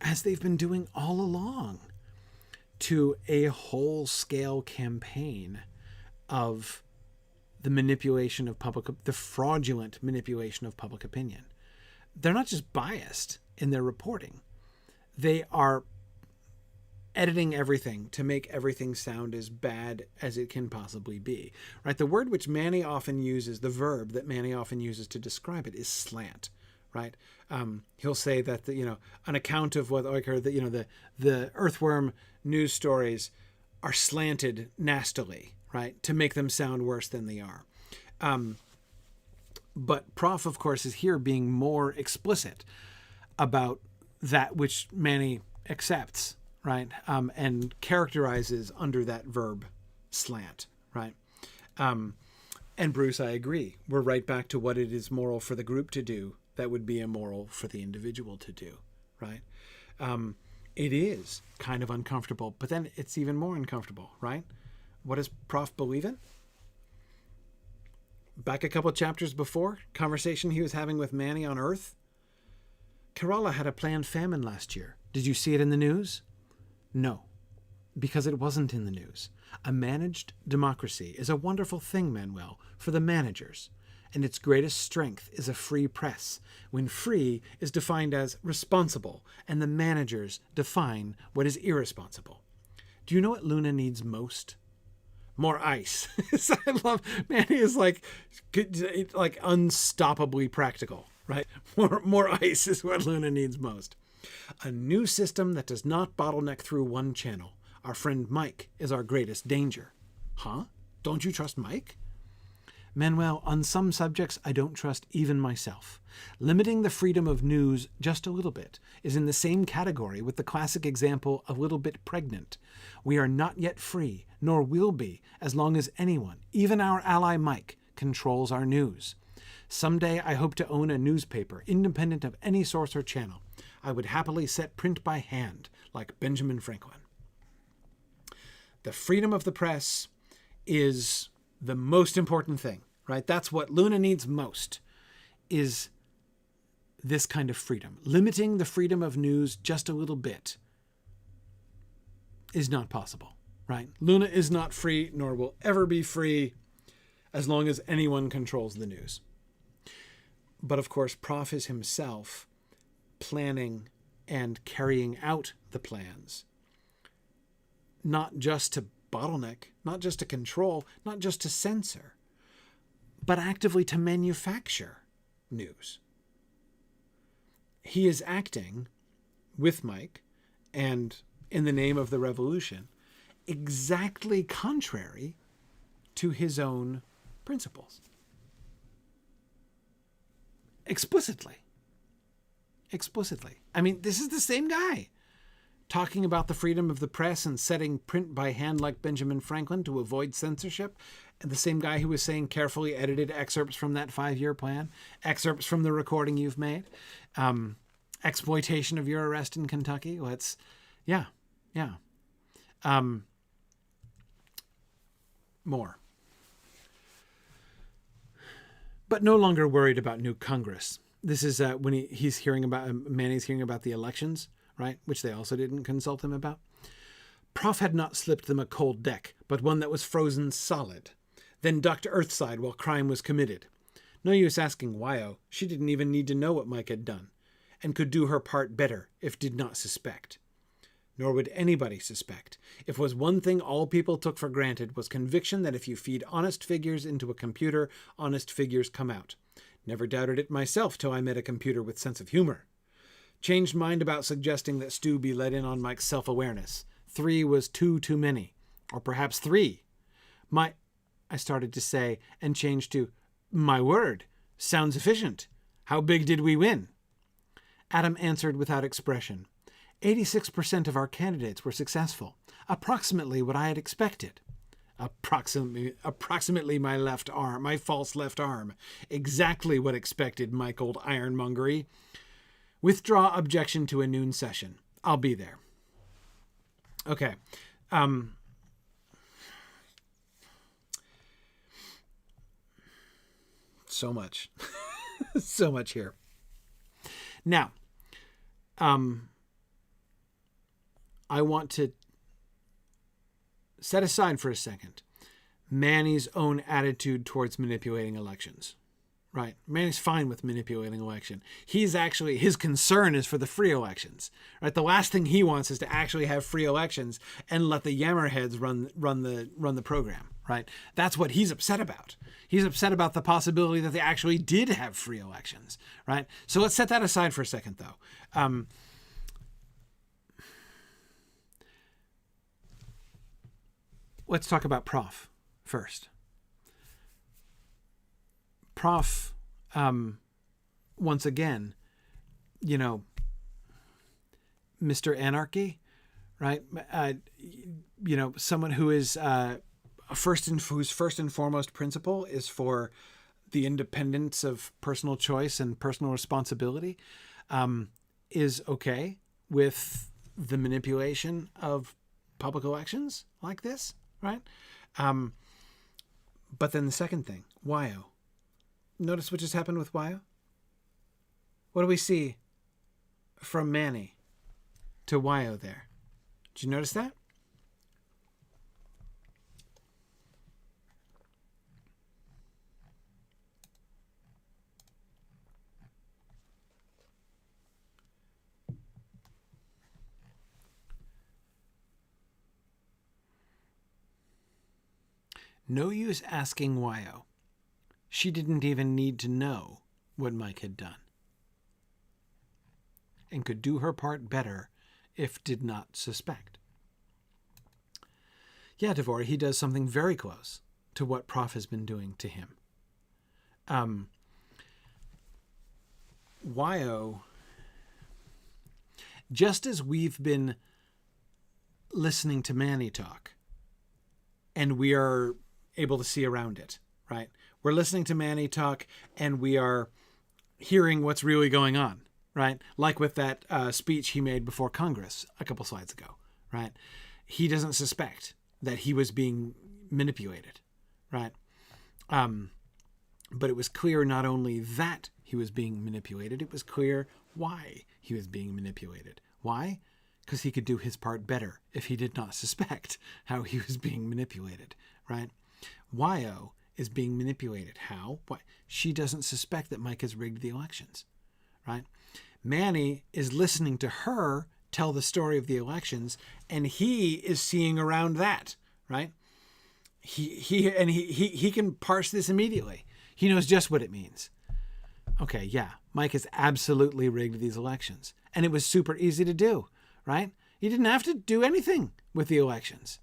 as they've been doing all along, to a whole-scale campaign of the manipulation of the fraudulent manipulation of public opinion. They're not just biased in their reporting. They are editing everything to make everything sound as bad as it can possibly be, right? The word which Manny often uses, the verb that Manny often uses to describe it is slant, right? He'll say that, an account of what, the earthworm news stories are slanted nastily, right? To make them sound worse than they are. But Prof, of course, is here being more explicit about that which Manny accepts, right? And characterizes under that verb slant, right? And Bruce, I agree. We're right back to what it is moral for the group to do that would be immoral for the individual to do, right? It is kind of uncomfortable, but then it's even more uncomfortable, right? What does Prof believe in? Back a couple chapters before, conversation he was having with Manny on Earth. Kerala had a planned famine last year. Did you see it in the news? No, because it wasn't in the news. A managed democracy is a wonderful thing, Manuel, for the managers, and its greatest strength is a free press, when free is defined as responsible, and the managers define what is irresponsible. Do you know what Luna needs most? More ice. I love, Manny is like unstoppably practical, right? More ice is what Luna needs most. A new system that does not bottleneck through one channel. Our friend Mike is our greatest danger. Huh? Don't you trust Mike? Manuel, on some subjects, I don't trust even myself. Limiting the freedom of news just a little bit is in the same category with the classic example of little bit pregnant. We are not yet free, nor will be, as long as anyone, even our ally Mike, controls our news. Someday I hope to own a newspaper, independent of any source or channel. I would happily set print by hand, like Benjamin Franklin. The freedom of the press is the most important thing, right? That's what Luna needs most, is this kind of freedom. Limiting the freedom of news just a little bit is not possible, right? Luna is not free, nor will ever be free as long as anyone controls the news. But of course, Prof is himself planning and carrying out the plans, not just to bottleneck, not just to control, not just to censor, but actively to manufacture news. He is acting with Mike and in the name of the revolution exactly contrary to his own principles. Explicitly. I mean, this is the same guy talking about the freedom of the press and setting print by hand like Benjamin Franklin to avoid censorship. And the same guy who was saying carefully edited excerpts from that 5-year plan, excerpts from the recording you've made, exploitation of your arrest in Kentucky. More. But no longer worried about new Congress. This is when he's hearing about, Manny's hearing about the elections, right? Which they also didn't consult him about. Prof had not slipped them a cold deck, but one that was frozen solid. Then ducked earthside while crime was committed. No use asking why-o. She didn't even need to know what Mike had done, and could do her part better if did not suspect. Nor would anybody suspect. If was one thing all people took for granted was conviction that if you feed honest figures into a computer, honest figures come out. Never doubted it myself till I met a computer with sense of humor. Changed mind about suggesting that Stu be let in on Mike's self-awareness. 3 was too many. Or perhaps 3. I started to say, and changed to, my word, sounds efficient. How big did we win? Adam answered without expression. 86% of our candidates were successful. Approximately what I had expected. Approximately my left arm, my false left arm. Exactly what expected, Mike, old ironmongery. Withdraw objection to a noon session. I'll be there. Okay. So much. So much here. Now, I want to set aside for a second Manny's own attitude towards manipulating elections, right? Manny's fine with manipulating election. He's actually, his concern is for the free elections, right? The last thing he wants is to actually have free elections and let the yammerheads run the program, right? That's what he's upset about. He's upset about the possibility that they actually did have free elections, right? So let's set that aside for a second, though. Let's talk about Prof first. Prof, once again, Mr. Anarchy, right? Someone who is whose first and foremost principle is for the independence of personal choice and personal responsibility, is okay with the manipulation of public elections like this, right? But then the second thing, Wyo. Notice what just happened with Wyo? What do we see from Manny to Wyo there? Did you notice that? No use asking Wyo. She didn't even need to know what Mike had done, and could do her part better if did not suspect. Yeah, Devore, he does something very close to what Prof has been doing to him. Wyo, just as we've been listening to Manny talk, and we are able to see around it, right? We're listening to Manny talk, and we are hearing what's really going on, right? Like with that speech he made before Congress a couple slides ago, right? He doesn't suspect that he was being manipulated, right? But it was clear not only that he was being manipulated, it was clear why he was being manipulated. Why? Because he could do his part better if he did not suspect how he was being manipulated, right? Wyo is being manipulated. How? Why? She doesn't suspect that Mike has rigged the elections, right? Manny is listening to her tell the story of the elections, and he is seeing around that, right? He can parse this immediately. He knows just what it means. Okay, yeah, Mike has absolutely rigged these elections, and it was super easy to do, right? You didn't have to do anything with the elections.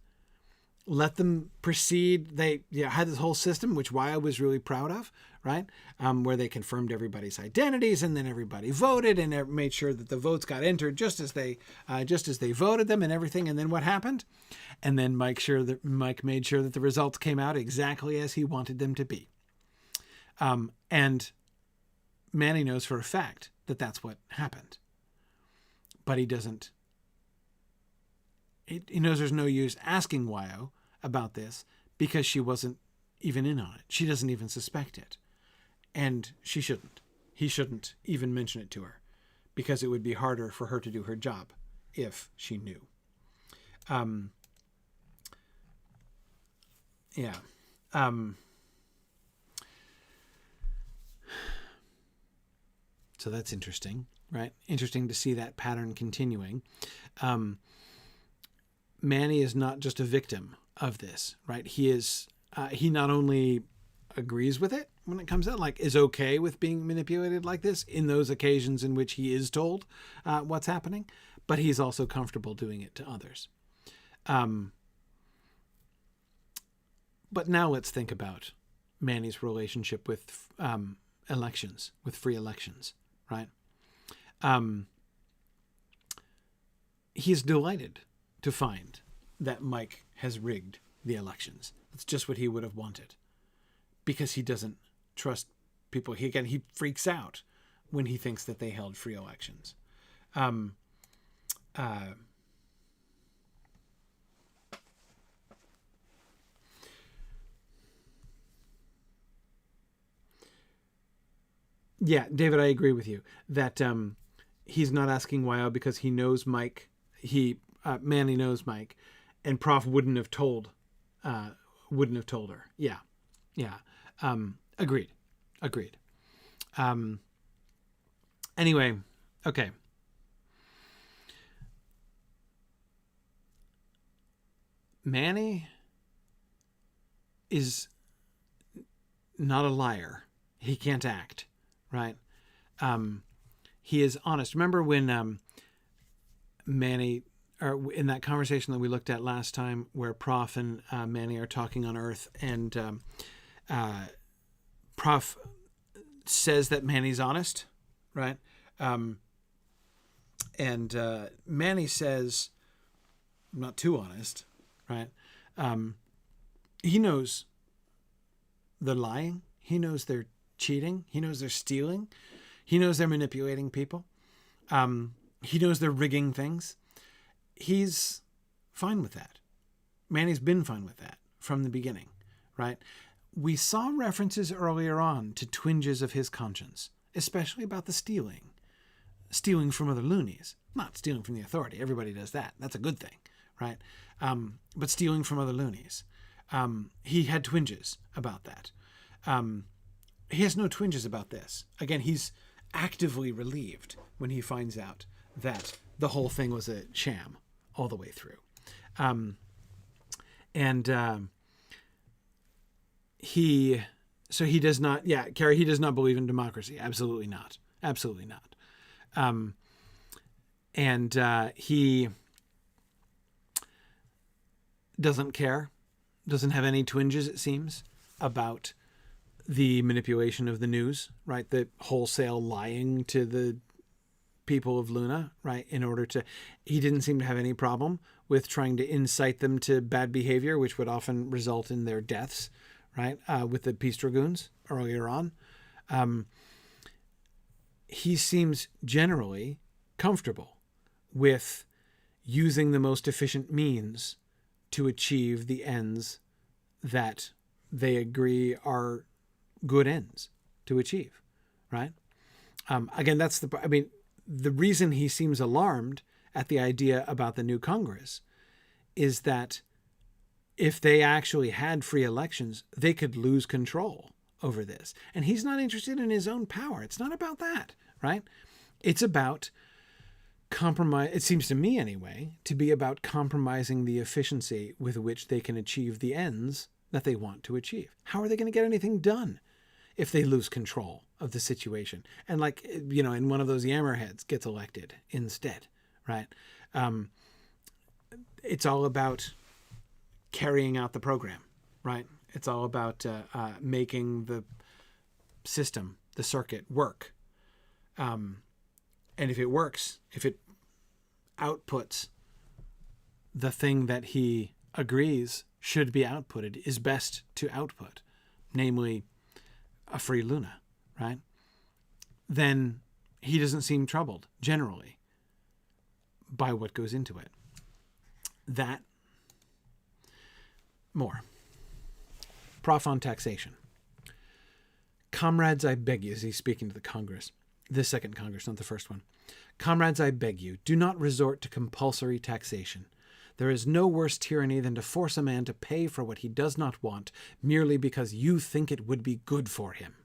Let them proceed. They had this whole system, which Wyo was really proud of, right? Where they confirmed everybody's identities, and then everybody voted, and made sure that the votes got entered just as they voted them and everything. And then what happened? And then Mike made sure that the results came out exactly as he wanted them to be. And Manny knows for a fact that that's what happened, but he doesn't. He knows there's no use asking Wyo about this because she wasn't even in on it. She doesn't even suspect it. And she shouldn't. He shouldn't even mention it to her because it would be harder for her to do her job if she knew. So that's interesting, right? Interesting to see that pattern continuing. Manny is not just a victim of this, right? He not only agrees with it when it comes out, like is okay with being manipulated like this in those occasions in which he is told what's happening, but he's also comfortable doing it to others. But now let's think about Manny's relationship with elections, with free elections, right? He's delighted to find that Mike has rigged the elections. That's just what he would have wanted, because he doesn't trust people. He freaks out when he thinks that they held free elections. Yeah, David, I agree with you that he's not asking Wyo because he knows Mike. Manny knows Mike, and Prof wouldn't have told her. Yeah. Agreed. Anyway, okay. Manny is not a liar. He can't act, right? He is honest. Remember when Manny, or in that conversation that we looked at last time, where Prof and Manny are talking on Earth, and Prof says that Manny's honest, right? And Manny says, I'm not too honest, right? He knows they're lying. He knows they're cheating. He knows they're stealing. He knows they're manipulating people. He knows they're rigging things. he's fine with that. Manny's been fine with that from the beginning, right? We saw references earlier on to twinges of his conscience, especially about the stealing from other loonies, not stealing from the authority. Everybody does that. That's a good thing, right? But stealing from other loonies. He had twinges about that. He has no twinges about this. Again, he's actively relieved when he finds out that the whole thing was a sham all the way through. He does not, Carrie, he does not believe in democracy. Absolutely not. Absolutely not. He doesn't care, doesn't have any twinges, it seems, about the manipulation of the news, right? The wholesale lying to the people of Luna, right? He didn't seem to have any problem with trying to incite them to bad behavior, which would often result in their deaths, right? With the Peace Dragoons earlier on. He seems generally comfortable with using the most efficient means to achieve the ends that they agree are good ends to achieve, right? Again, the reason he seems alarmed at the idea about the new Congress is that if they actually had free elections, they could lose control over this. And he's not interested in his own power. It's not about that, right? It's about compromise. It seems to me anyway, to be about compromising the efficiency with which they can achieve the ends that they want to achieve. How are they going to get anything done if they lose control of the situation? And and one of those yammerheads gets elected instead, right? It's all about carrying out the program, right? It's all about making the system, the circuit, work. And if it works, if it outputs the thing that he agrees should be outputted, is best to output, namely a free Luna, right? Then he doesn't seem troubled, generally, by what goes into it. That, more. Prof on taxation. Comrades, I beg you, as he's speaking to the Congress, the second Congress, not the first one. Comrades, I beg you, do not resort to compulsory taxation. There is no worse tyranny than to force a man to pay for what he does not want merely because you think it would be good for him.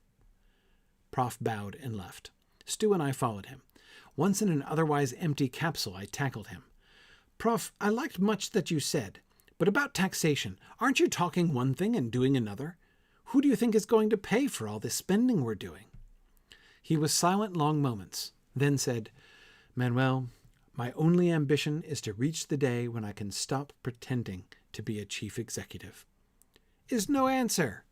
Prof bowed and left. Stu and I followed him. Once in an otherwise empty capsule, I tackled him. Prof, I liked much that you said, but about taxation, aren't you talking one thing and doing another? Who do you think is going to pay for all this spending we're doing? He was silent long moments, then said, Manuel, my only ambition is to reach the day when I can stop pretending to be a chief executive. Is no answer.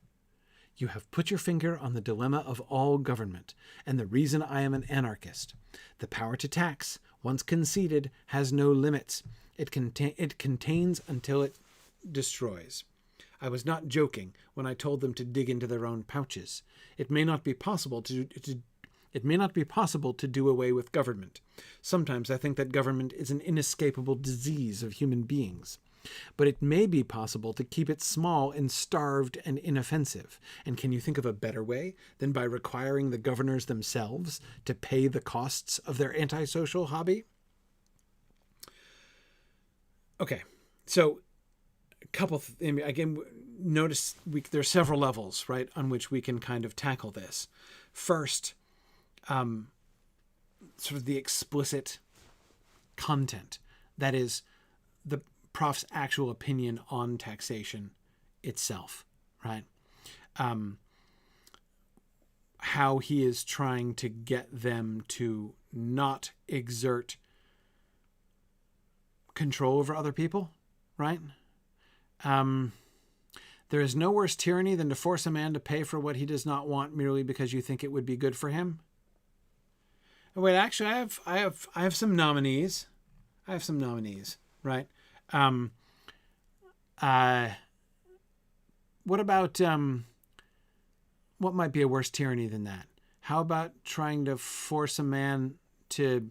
You have put your finger on the dilemma of all government, and the reason I am an anarchist. The power to tax, once conceded, has no limits. It contains until it destroys. I was not joking when I told them to dig into their own pouches. It may not be possible to do away with government. Sometimes I think that government is an inescapable disease of human beings. But it may be possible to keep it small and starved and inoffensive. And can you think of a better way than by requiring the governors themselves to pay the costs of their antisocial hobby? Okay, so a couple, again, notice there's several levels, right, on which we can kind of tackle this. First, sort of the explicit content, that is the Prof's actual opinion on taxation itself, right? How he is trying to get them to not exert control over other people, right? There is no worse tyranny than to force a man to pay for what he does not want merely because you think it would be good for him. Oh, wait, actually, I have some nominees. Right? What about what might be a worse tyranny than that? How about trying to force a man to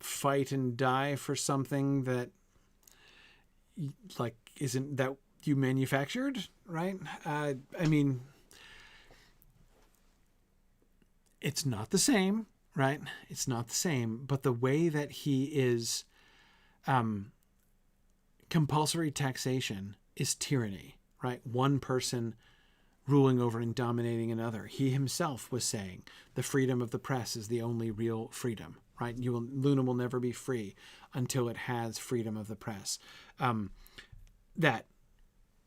fight and die for something that like isn't that you manufactured, right? I mean, it's not the same, right? It's not the same, but the way that he is, compulsory taxation is tyranny, right? One person ruling over and dominating another. He himself was saying the freedom of the press is the only real freedom, right? Luna will never be free until it has freedom of the press. That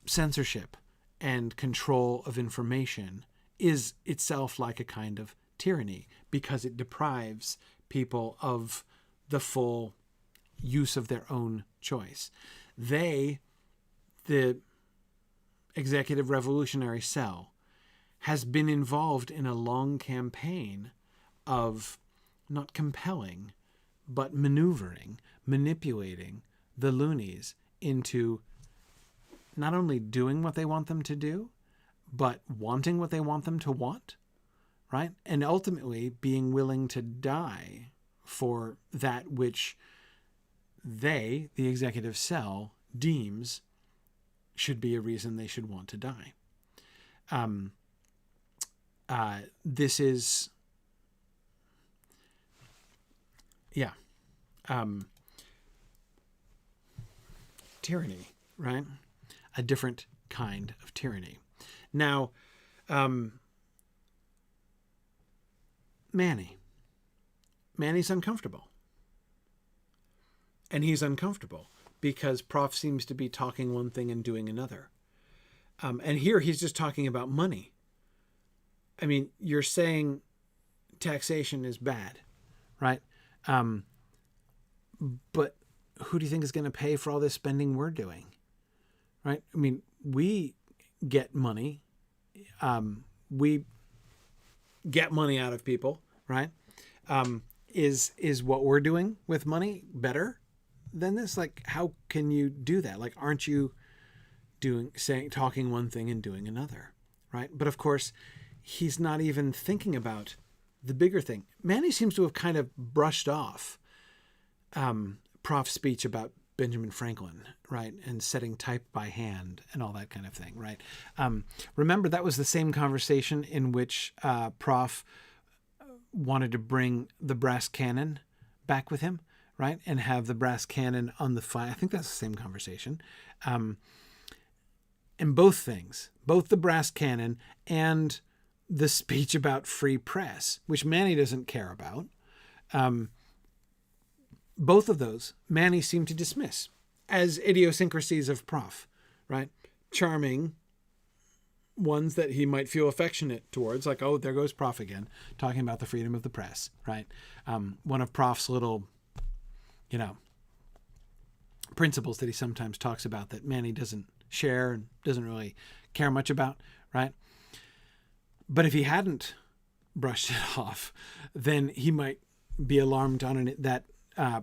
censorship and control of information is itself like a kind of tyranny because it deprives people of the full use of their own choice. The Executive Revolutionary Cell, has been involved in a long campaign of not compelling, but maneuvering, manipulating the loonies into not only doing what they want them to do, but wanting what they want them to want, right? And ultimately being willing to die for that which they, the executive cell, deems should be a reason they should want to die. This is, tyranny, right? A different kind of tyranny. Now, Manny's uncomfortable. And he's uncomfortable because Prof seems to be talking one thing and doing another. And here he's just talking about money. I mean, you're saying taxation is bad, right? But who do you think is going to pay for all this spending we're doing, right? I mean, we get money. We get money out of people, right? Is what we're doing with money better than this? Like, how can you do that? Like, aren't you talking one thing and doing another, right? But of course, he's not even thinking about the bigger thing. Manny seems to have kind of brushed off Prof's speech about Benjamin Franklin, right? And setting type by hand and all that kind of thing, right? Remember, that was the same conversation in which Prof wanted to bring the brass cannon back with him, right? And have the brass cannon on the fire. I think that's the same conversation. And both things, both the brass cannon and the speech about free press, which Manny doesn't care about. Both of those, Manny seemed to dismiss as idiosyncrasies of Prof, right? Charming ones that he might feel affectionate towards, like, oh, there goes Prof again, talking about the freedom of the press, right? One of Prof's little, principles that he sometimes talks about that Manny doesn't share and doesn't really care much about, right? But if he hadn't brushed it off, then he might be alarmed that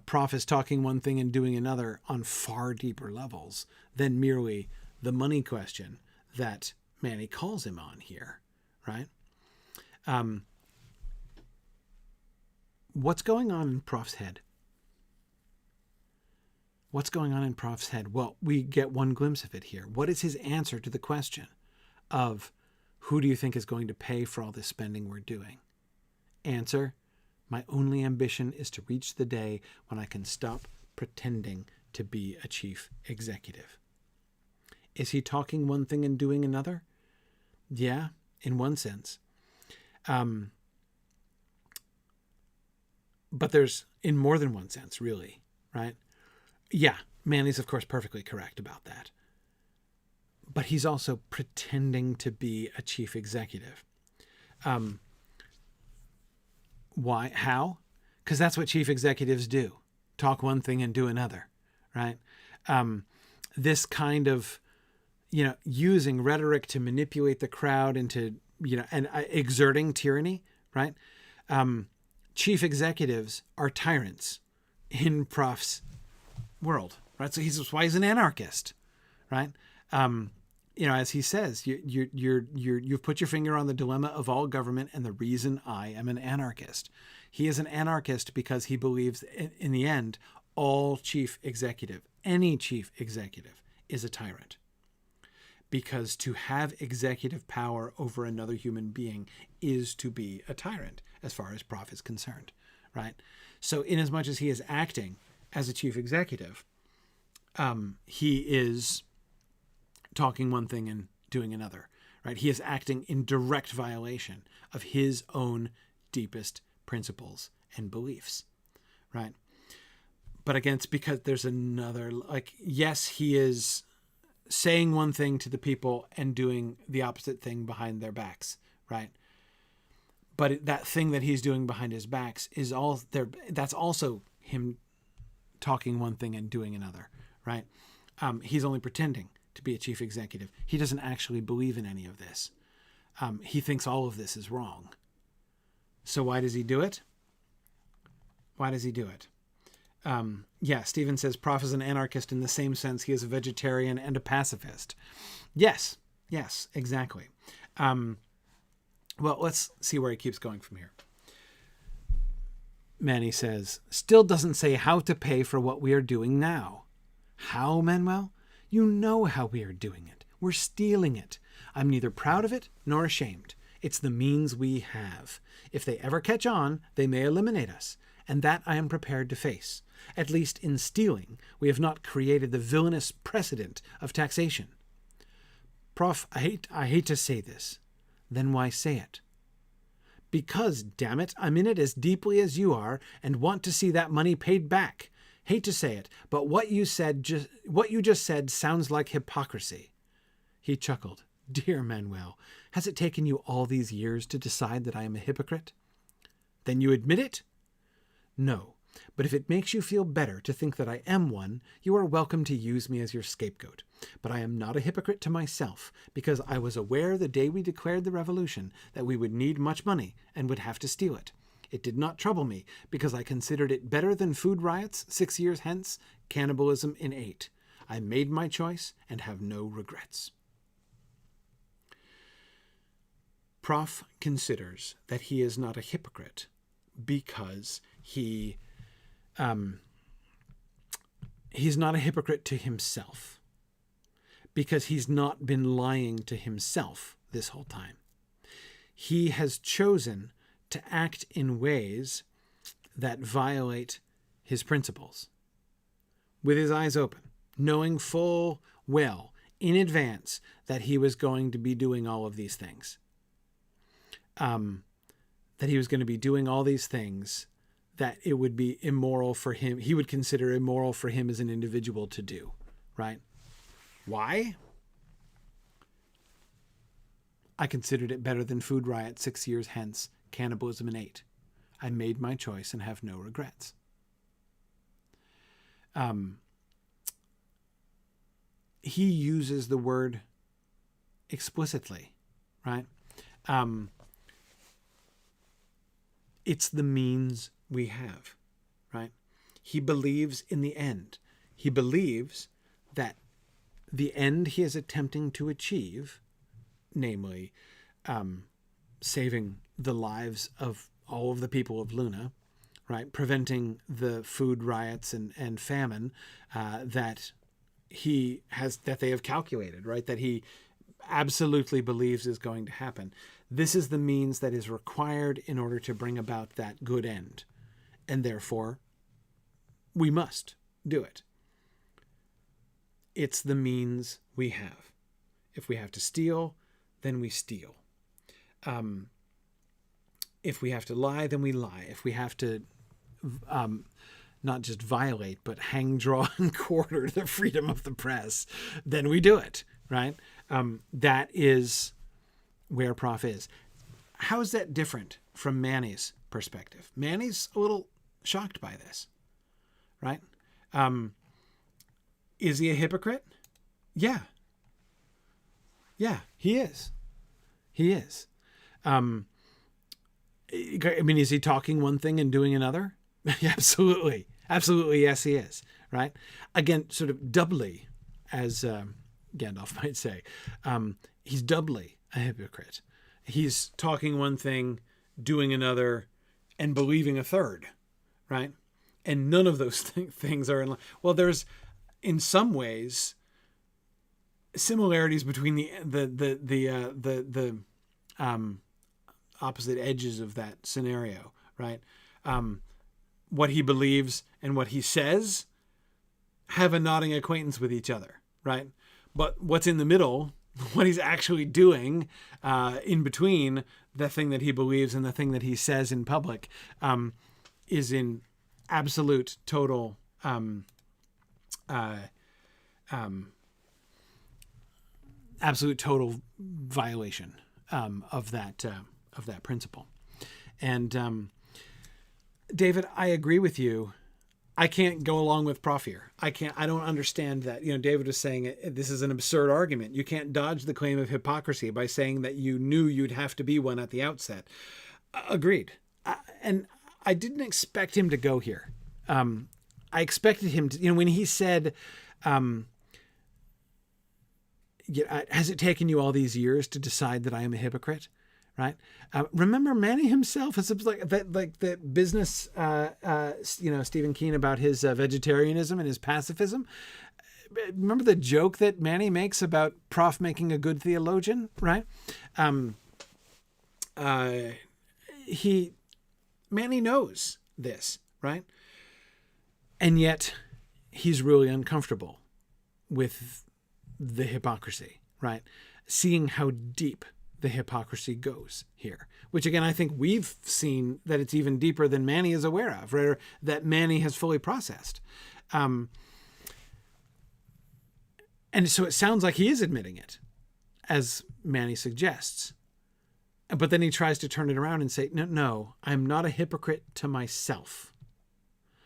Prof is talking one thing and doing another on far deeper levels than merely the money question that Manny calls him on here, right? What's going on in Prof's head? What's going on in Prof's head? Well, we get one glimpse of it here. What is his answer to the question of who do you think is going to pay for all this spending we're doing? Answer: my only ambition is to reach the day when I can stop pretending to be a chief executive. Is he talking one thing and doing another? Yeah, in one sense. But there's in more than one sense, really, right? Yeah, Manny's, of course, perfectly correct about that. But he's also pretending to be a chief executive. Why? How? Because that's what chief executives do. Talk one thing and do another, right? This kind of, using rhetoric to manipulate the crowd into, and exerting tyranny, right? Chief executives are tyrants in Prof's world, right? So that's why he's an anarchist, right? as he says, you've put your finger on the dilemma of all government and the reason I am an anarchist. He is an anarchist because he believes in the end, any chief executive is a tyrant. Because to have executive power over another human being is to be a tyrant, as far as Prof is concerned, right? So inasmuch as he is acting as a chief executive, he is talking one thing and doing another, right? He is acting in direct violation of his own deepest principles and beliefs, right? But because there's another, yes, he is saying one thing to the people and doing the opposite thing behind their backs, right? But that thing that he's doing behind his backs is all there. That's also him talking one thing and doing another, right? He's only pretending to be a chief executive. He doesn't actually believe in any of this. He thinks all of this is wrong. So why does he do it? Stephen says Prof is an anarchist in the same sense he is a vegetarian and a pacifist. Yes, exactly. Well, let's see where he keeps going from here. Manny says, still doesn't say how to pay for what we are doing now. How, Manuel? You know how we are doing it. We're stealing it. I'm neither proud of it nor ashamed. It's the means we have. If they ever catch on, they may eliminate us, and that I am prepared to face. At least in stealing, we have not created the villainous precedent of taxation. Prof, I hate to say this. Then why say it? Because, damn it, I'm in it as deeply as you are and want to see that money paid back. Hate to say it, but what you just said sounds like hypocrisy. He chuckled. Dear Manuel, has it taken you all these years to decide that I am a hypocrite? Then you admit it? No, but if it makes you feel better to think that I am one, you are welcome to use me as your scapegoat. But I am not a hypocrite to myself, because I was aware the day we declared the revolution that we would need much money and would have to steal it. It did not trouble me, because I considered it better than food riots 6 years hence, cannibalism in 8. I made my choice and have no regrets. Prof considers that he is not a hypocrite because he's not a hypocrite to himself, because he's not been lying to himself this whole time. He has chosen to act in ways that violate his principles, with his eyes open, knowing full well in advance that he was going to be doing all of these things. That he was going to be doing all these things that it would be immoral for him. He would consider immoral for him as an individual to do, right? Why? I considered it better than food riot 6 years hence, cannibalism in 8. I made my choice and have no regrets. He uses the word explicitly, right? It's the means we have, right? He believes in the end. He believes that the end he is attempting to achieve, namely saving the lives of all of the people of Luna, right? Preventing the food riots and famine that they have calculated, right? That he absolutely believes is going to happen. This is the means that is required in order to bring about that good end. And therefore, we must do it. It's the means we have. If we have to steal, then we steal. If we have to lie, then we lie. If we have to not just violate, but hang, draw, and quarter the freedom of the press, then we do it, right? That is where Prof is. How is that different from Manny's perspective? Manny's a little shocked by this, right? Is he a hypocrite? Yeah. Yeah, he is. He is. I mean, is he talking one thing and doing another? Absolutely. Absolutely, yes, he is, right? Again, sort of doubly as Gandalf might say. He's doubly a hypocrite. He's talking one thing, doing another, and believing a third, right? And none of those things are in line. Well, there's, in some ways, similarities between the opposite edges of that scenario, right? What he believes and what he says have a nodding acquaintance with each other, right? But what's in the middle, what he's actually doing in between the thing that he believes and the thing that he says in public, is in absolute total violation of that principle. And David, I agree with you. I can't go along with Prof here. I don't understand that. David was saying this is an absurd argument. You can't dodge the claim of hypocrisy by saying that you knew you'd have to be one at the outset. Agreed. And I didn't expect him to go here. I expected him to, when he said, has it taken you all these years to decide that I am a hypocrite? Right. Remember Manny himself is like the business, Stephen Keen about his vegetarianism and his pacifism. Remember the joke that Manny makes about Prof making a good theologian, right? Manny knows this, right? And yet he's really uncomfortable with the hypocrisy, right? Seeing how deep the hypocrisy goes here, which again, I think we've seen that it's even deeper than Manny is aware of, right? Or that Manny has fully processed. And so it sounds like he is admitting it, as Manny suggests. But then he tries to turn it around and say, no, I'm not a hypocrite to myself.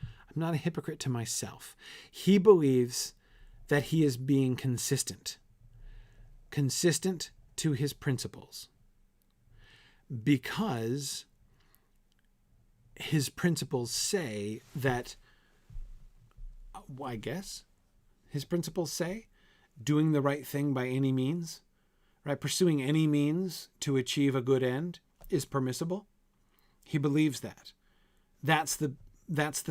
I'm not a hypocrite to myself. He believes that he is being consistent to his principles, because his principles say that, I guess, his principles say doing the right thing by any means, right? Pursuing any means to achieve a good end is permissible. He believes that. That's the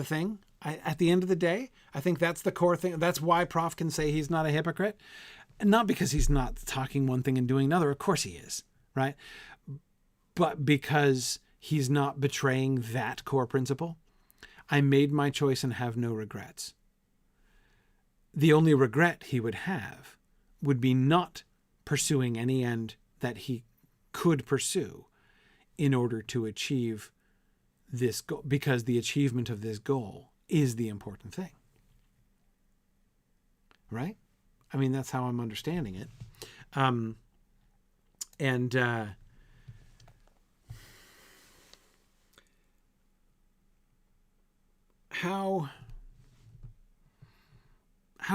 thing. At the end of the day, I think that's the core thing. That's why Prof can say he's not a hypocrite. And not because he's not talking one thing and doing another. Of course he is, right? But because he's not betraying that core principle. I made my choice and have no regrets. The only regret he would have would be not pursuing any end that he could pursue in order to achieve this goal, because the achievement of this goal is the important thing. Right? I mean, that's how I'm understanding it. How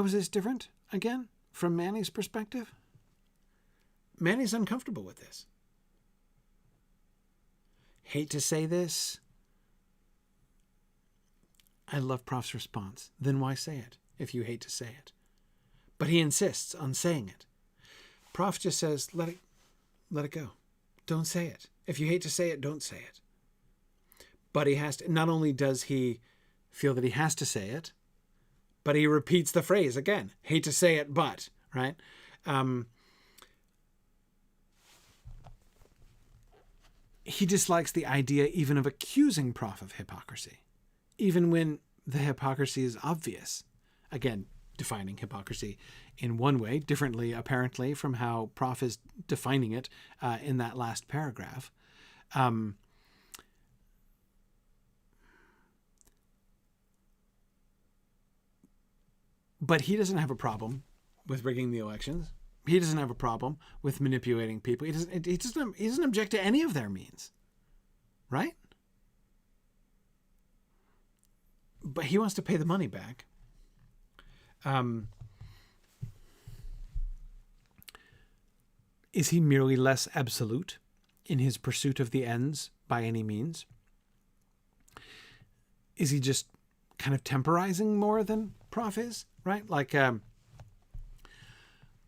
is this different, again, from Manny's perspective? Manny's uncomfortable with this. Hate to say this. I love Prof's response. Then why say it if you hate to say it? But he insists on saying it. Prof just says, let it go. Don't say it. If you hate to say it, don't say it. But he has to, not only does he feel that he has to say it, but he repeats the phrase again. Hate to say it, but, right? He dislikes the idea even of accusing Prof of hypocrisy, even when the hypocrisy is obvious. Again, defining hypocrisy in one way, differently apparently from how Prof is defining it in that last paragraph. But he doesn't have a problem with rigging the elections. He doesn't have a problem with manipulating people. He doesn't object to any of their means, right? But he wants to pay the money back. Is he merely less absolute in his pursuit of the ends by any means? Is he just kind of temporizing more than Prof is, right? Like,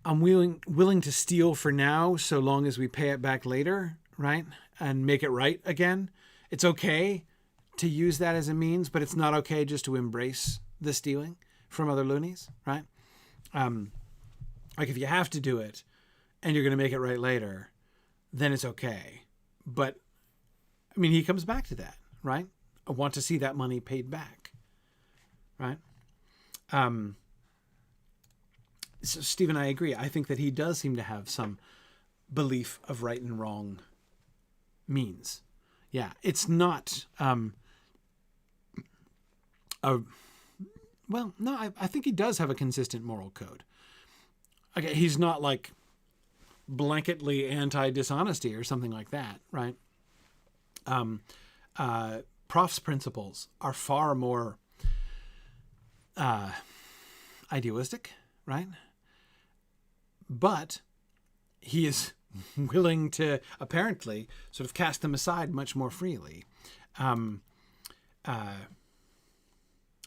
I'm willing to steal for now so long as we pay it back later, right? And make it right again. It's okay to use that as a means, but it's not okay just to embrace the stealing from other loonies, right? Like if you have to do it and you're going to make it right later, then it's okay. But I mean, he comes back to that, right? I want to see that money paid back, right? So Stephen, I agree. I think that he does seem to have some belief of right and wrong means. Yeah, it's not well, no, I think he does have a consistent moral code. Okay, he's not like blanketly anti-dishonesty or something like that, right? Prof's principles are far more idealistic, right? But he is willing to apparently sort of cast them aside much more freely.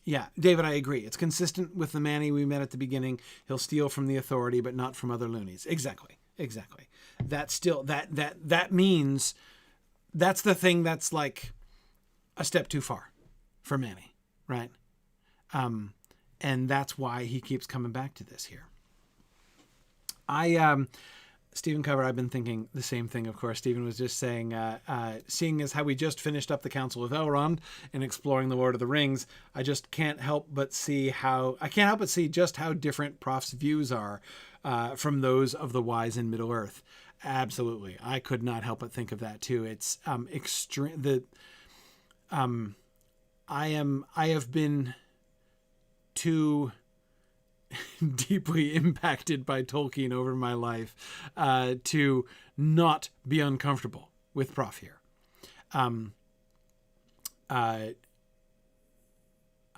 Yeah, David, I agree. It's consistent with the Manny we met at the beginning. He'll steal from the authority, but not from other loonies. Exactly. That's still that means that's the thing that's like a step too far for Manny, right? And that's why he keeps coming back to this here. Stephen Cover, I've been thinking the same thing, of course. Stephen was just saying, seeing as how we just finished up the Council of Elrond and exploring the Lord of the Rings, I can't help but see just how different Prof's views are from those of the wise in Middle-earth. Absolutely. I could not help but think of that too. It's extreme. I have been too deeply impacted by Tolkien over my life to not be uncomfortable with Prof here.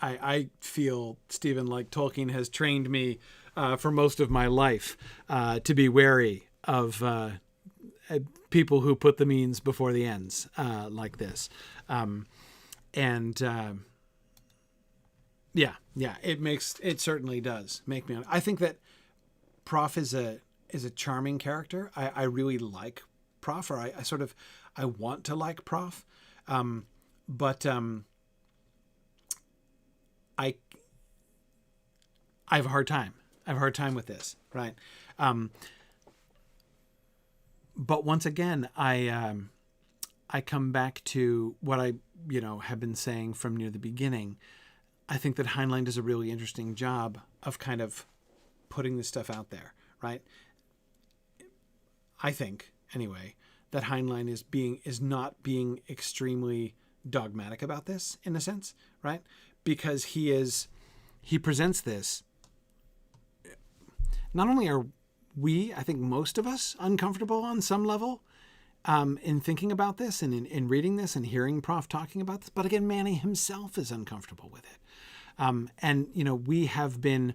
I feel, Stephen, like Tolkien has trained me for most of my life to be wary of people who put the means before the ends like this. Yeah, it certainly does make me. I think that Prof is a charming character. I really like Prof, or I want to like Prof, but I have a hard time. I have a hard time with this, right? But once again, I come back to what I have been saying from near the beginning. I think that Heinlein does a really interesting job of kind of putting this stuff out there, right? I think, anyway, that Heinlein is not being extremely dogmatic about this, in a sense, right? Because he presents this. Not only are we, I think most of us, uncomfortable on some level in thinking about this and in reading this and hearing Prof talking about this, but again, Manny himself is uncomfortable with it. And we have been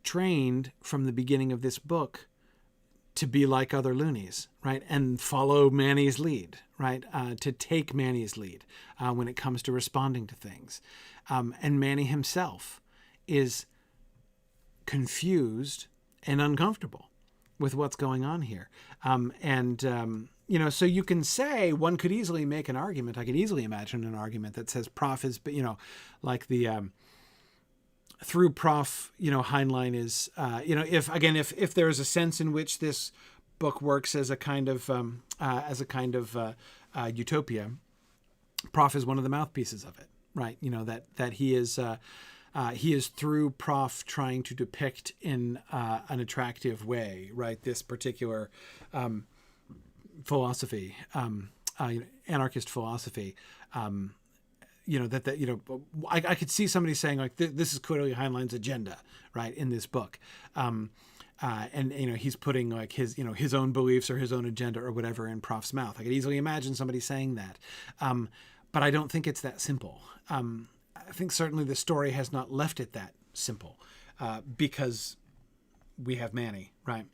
trained from the beginning of this book to be like other loonies, right? And follow Manny's lead, right? To take Manny's lead when it comes to responding to things. And Manny himself is confused and uncomfortable with what's going on here. So you can say, one could easily make an argument. I could easily imagine an argument that says Prof is, like the, through Prof, Heinlein is, if there is a sense in which this book works as a kind of utopia, Prof is one of the mouthpieces of it, right? That he is through Prof trying to depict in an attractive way, right? This particular philosophy, anarchist philosophy. I could see somebody saying like this is clearly Heinlein's agenda, right, in this book, and he's putting like his own beliefs or his own agenda or whatever in Prof's mouth. I could easily imagine somebody saying that, but I don't think it's that simple. I think certainly the story has not left it that simple because we have Manny, right?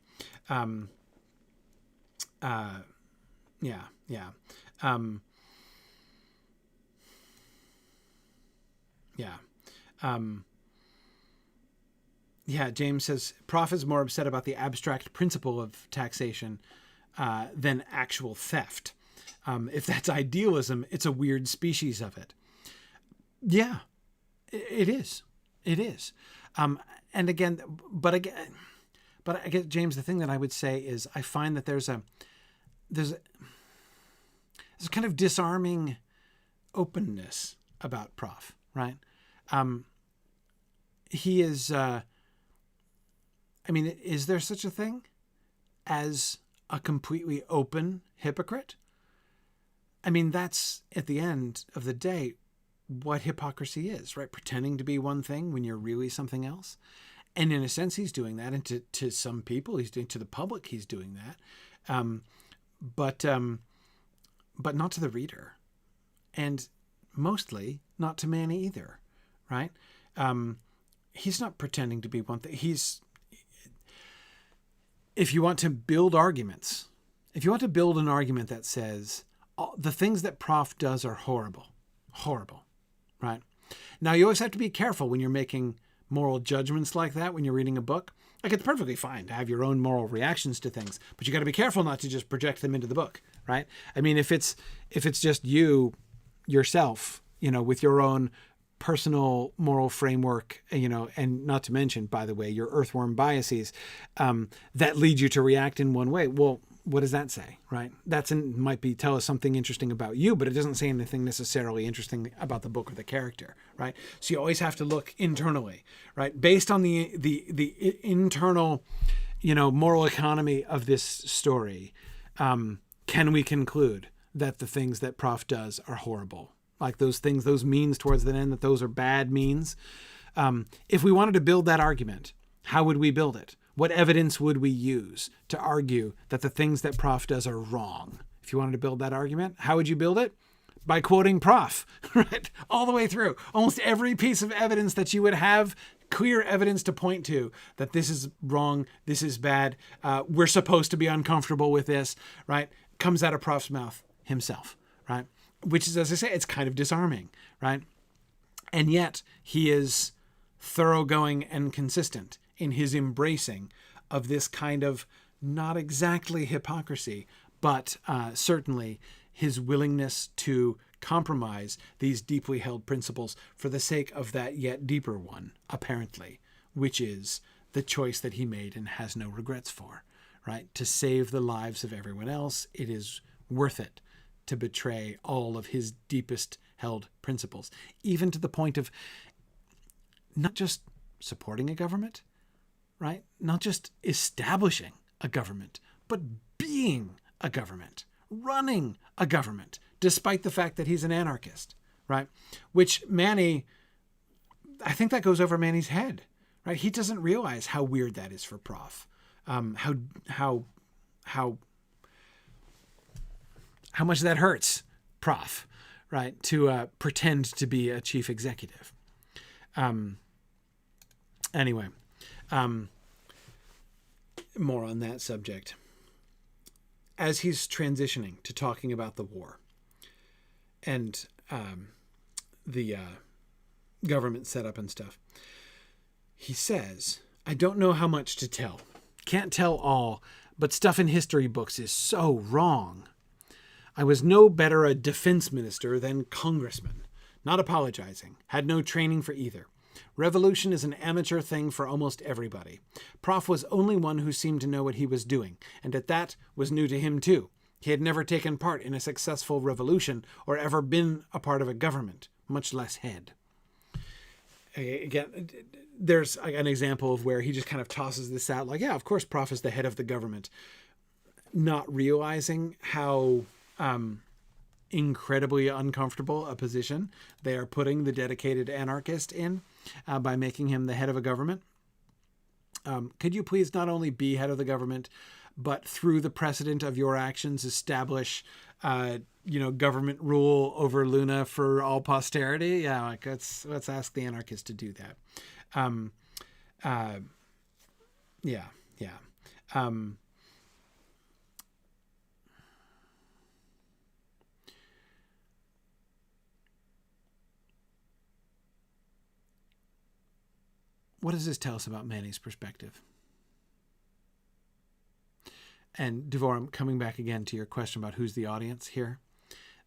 Yeah, James says, Prof is more upset about the abstract principle of taxation than actual theft. If that's idealism, it's a weird species of it. Yeah, it is. It is. And again, but I guess, James, the thing that I would say is I find that there's a kind of disarming openness about Prof, right? He is, is there such a thing as a completely open hypocrite? I mean, that's at the end of the day what hypocrisy is, right? Pretending to be one thing when you're really something else. And in a sense, he's doing that. And to some people, he's doing, to the public, he's doing that. But not to the reader. And mostly not to Manny either, right? He's not pretending to be one thing. If you want to build arguments, if you want to build an argument that says the things that Prof does are horrible, right? Now, you always have to be careful when you're making moral judgments like that, when you're reading a book. Like, it's perfectly fine to have your own moral reactions to things, but you got to be careful not to just project them into the book, right? I mean, if it's just yourself, with your own personal moral framework, and not to mention, by the way, your earthworm biases that lead you to react in one way. Well, what does that say, right? Might tell us something interesting about you, but it doesn't say anything necessarily interesting about the book or the character, right? So you always have to look internally, right? Based on the internal, moral economy of this story, can we conclude that the things that Prof does are horrible? Like those things, those means towards the end, that those are bad means. If we wanted to build that argument, how would we build it? What evidence would we use to argue that the things that Prof does are wrong? If you wanted to build that argument, how would you build it? By quoting Prof, right? All the way through. Almost every piece of evidence that you would have clear evidence to point to that this is wrong, this is bad, we're supposed to be uncomfortable with this, right? Comes out of Prof's mouth himself, right? Which is, as I say, it's kind of disarming, right? And yet he is thoroughgoing and consistent in his embracing of this kind of not exactly hypocrisy, but certainly his willingness to compromise these deeply held principles for the sake of that yet deeper one, apparently, which is the choice that he made and has no regrets for, right? To save the lives of everyone else, it is worth it to betray all of his deepest held principles, even to the point of not just supporting a government, right? Not just establishing a government, but being a government, running a government, despite the fact that he's an anarchist, right? Which Manny, I think that goes over Manny's head, right? He doesn't realize how weird that is for Prof. How much that hurts Prof, right? To pretend to be a chief executive. Anyway, more on that subject. As he's transitioning to talking about the war and the government setup and stuff, he says, I don't know how much to tell. Can't tell all, but stuff in history books is so wrong. I was no better a defense minister than congressman. Not apologizing. Had no training for either. Revolution is an amateur thing for almost everybody. Prof was only one who seemed to know what he was doing, and at that was new to him too. He had never taken part in a successful revolution or ever been a part of a government, much less head. Again, there's an example of where he just kind of tosses this out like, yeah, of course Prof is the head of the government, not realizing how incredibly uncomfortable a position they are putting the dedicated anarchist in by making him the head of a government. Could you please not only be head of the government, but through the precedent of your actions, establish, government rule over Luna for all posterity? Yeah, like let's ask the anarchist to do that. Yeah. what does this tell us about Manny's perspective? And Devorah, I'm coming back again to your question about who's the audience here.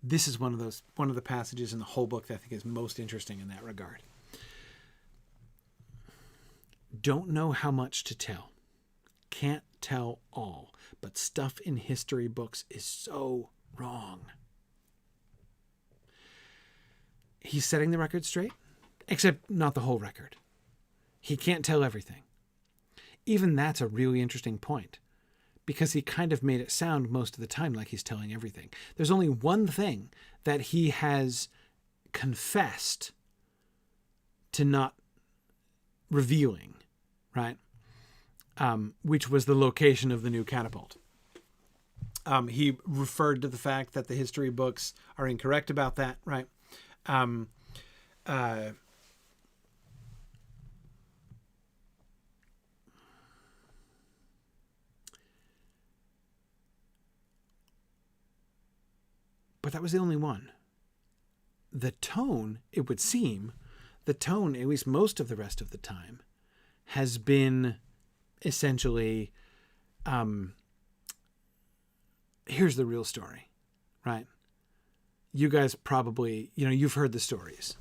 This is one of the passages in the whole book that I think is most interesting in that regard. Don't know how much to tell. Can't tell all. But stuff in history books is so wrong. He's setting the record straight, except not the whole record. He can't tell everything. Even that's a really interesting point, because he kind of made it sound most of the time like he's telling everything. There's only one thing that he has confessed to not revealing, right? Which was the location of the new catapult. He referred to the fact that the history books are incorrect about that, right? But that was the only one. The tone, it would seem, at least most of the rest of the time, has been essentially, here's the real story, right? You guys probably, you've heard the stories.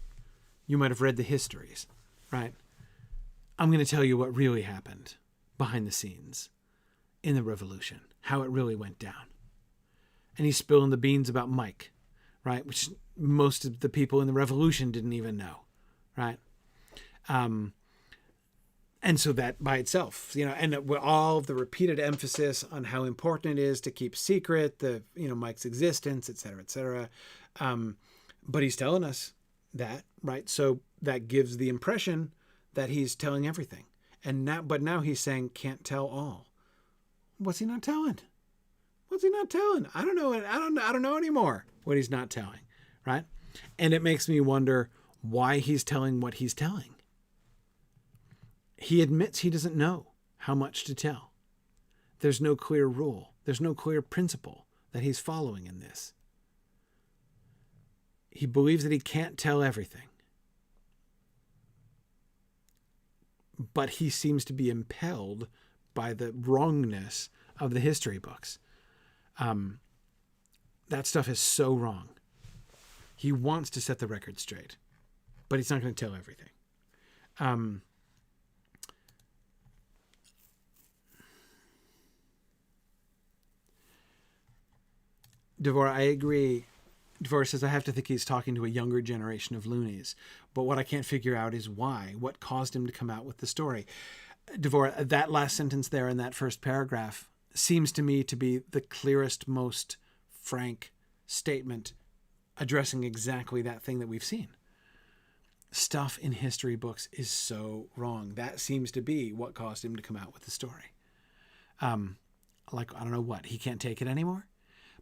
You might have read the histories, right? I'm going to tell you what really happened behind the scenes in the revolution, how it really went down. And he's spilling the beans about Mike, right? Which most of the people in the revolution didn't even know, right? And so that by itself, and all of the repeated emphasis on how important it is to keep secret Mike's existence, et cetera, et cetera. But he's telling us that, right? So that gives the impression that he's telling everything. But now he's saying can't tell all. What's he not telling? What's he not telling? I don't know. I don't know anymore what he's not telling, right? And it makes me wonder why he's telling what he's telling. He admits he doesn't know how much to tell. There's no clear rule. There's no clear principle that he's following in this. He believes that he can't tell everything. But he seems to be impelled by the wrongness of the history books. That stuff is so wrong. He wants to set the record straight, but he's not going to tell everything. Devorah, I agree. Devorah says, I have to think he's talking to a younger generation of loonies, but what I can't figure out is why. What caused him to come out with the story? Devorah, that last sentence there in that first paragraph seems to me to be the clearest, most frank statement addressing exactly that thing that we've seen. Stuff in history books is so wrong. That seems to be what caused him to come out with the story. I don't know what, he can't take it anymore?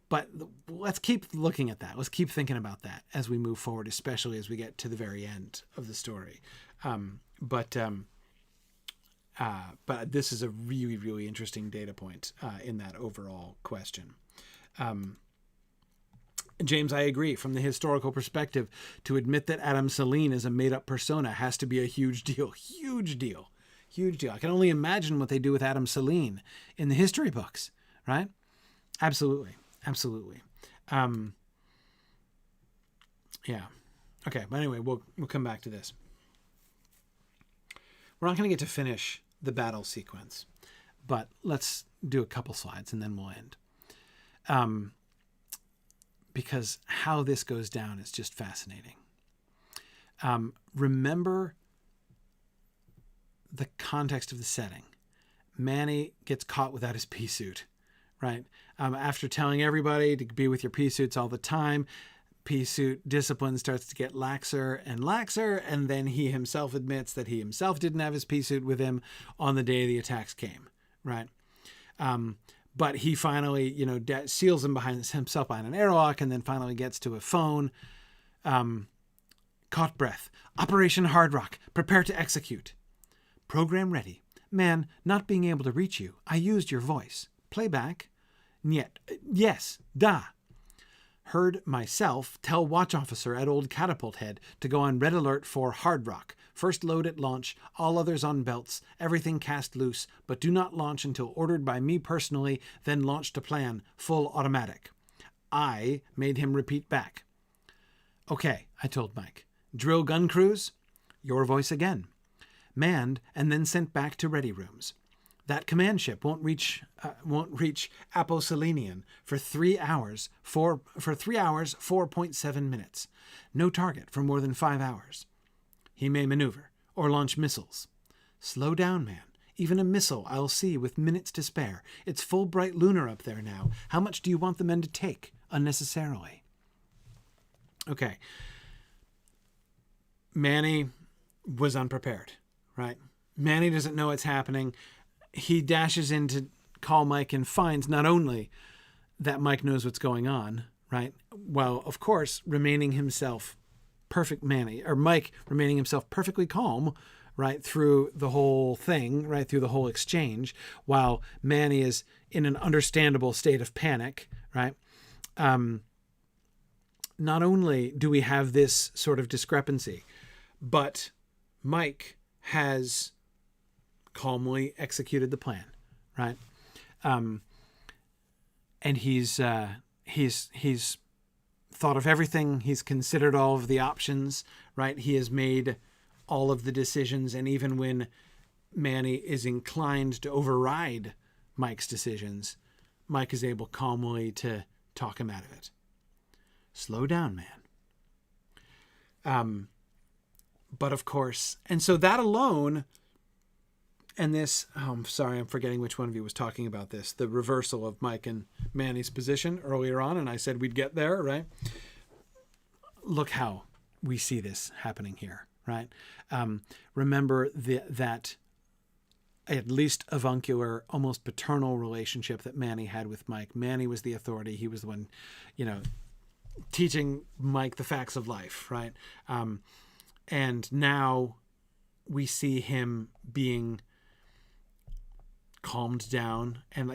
But let's keep looking at that. Let's keep thinking about that as we move forward, especially as we get to the very end of the story. But this is a really, really interesting data point in that overall question. James, I agree. From the historical perspective, to admit that Adam Saleen is a made-up persona has to be a huge deal. Huge deal. Huge deal. I can only imagine what they do with Adam Saleen in the history books, right? Absolutely. Absolutely. Yeah. Okay. But anyway, we'll come back to this. We're not going to get to finish the battle sequence, but let's do a couple slides and then we'll end. Because how this goes down is just fascinating. Remember the context of the setting. Manny gets caught without his pea suit, right? After telling everybody to be with your pea suits all the time, pea suit discipline starts to get laxer and laxer, and then he himself admits that he himself didn't have his pea suit with him on the day the attacks came, right? But he finally, seals himself behind an airlock, and then finally gets to a phone. Caught breath. Operation Hard Rock. Prepare to execute. Program ready. Man, not being able to reach you. I used your voice. Playback. Niet. Yes. Da. Heard myself tell watch officer at old Catapult Head to go on red alert for Hard Rock. First load at launch, all others on belts, everything cast loose, but do not launch until ordered by me personally, then launch to plan, full automatic. I made him repeat back. Okay, I told Mike. Drill gun crews? Your voice again. Manned and then sent back to ready rooms. That command ship won't reach Aposelenian for 3 hours, 4.7 minutes. No target for more than 5 hours. He may maneuver or launch missiles. Slow down, man. Even a missile I'll see with minutes to spare. It's full bright lunar up there now. How much do you want the men to take unnecessarily? Okay. Manny was unprepared, right? Manny doesn't know what's happening. He dashes in to call Mike and finds not only that Mike knows what's going on, right? Well, of course, remaining himself Mike remaining himself perfectly calm, right, through the whole thing, right, through the whole exchange, while Manny is in an understandable state of panic, right? Not only do we have this sort of discrepancy, but Mike has calmly executed the plan, right? And he's thought of everything. He's considered all of the options, right? He has made all of the decisions. And even when Manny is inclined to override Mike's decisions, Mike is able calmly to talk him out of it. Slow down, man. But of course, and so that alone, and this, I'm sorry, I'm forgetting which one of you was talking about this, the reversal of Mike and Manny's position earlier on, and I said we'd get there, right? Look how we see this happening here, right? Remember that at least avuncular, almost paternal relationship that Manny had with Mike. Manny was the authority. He was the one, teaching Mike the facts of life, right? And now we see him being calmed down and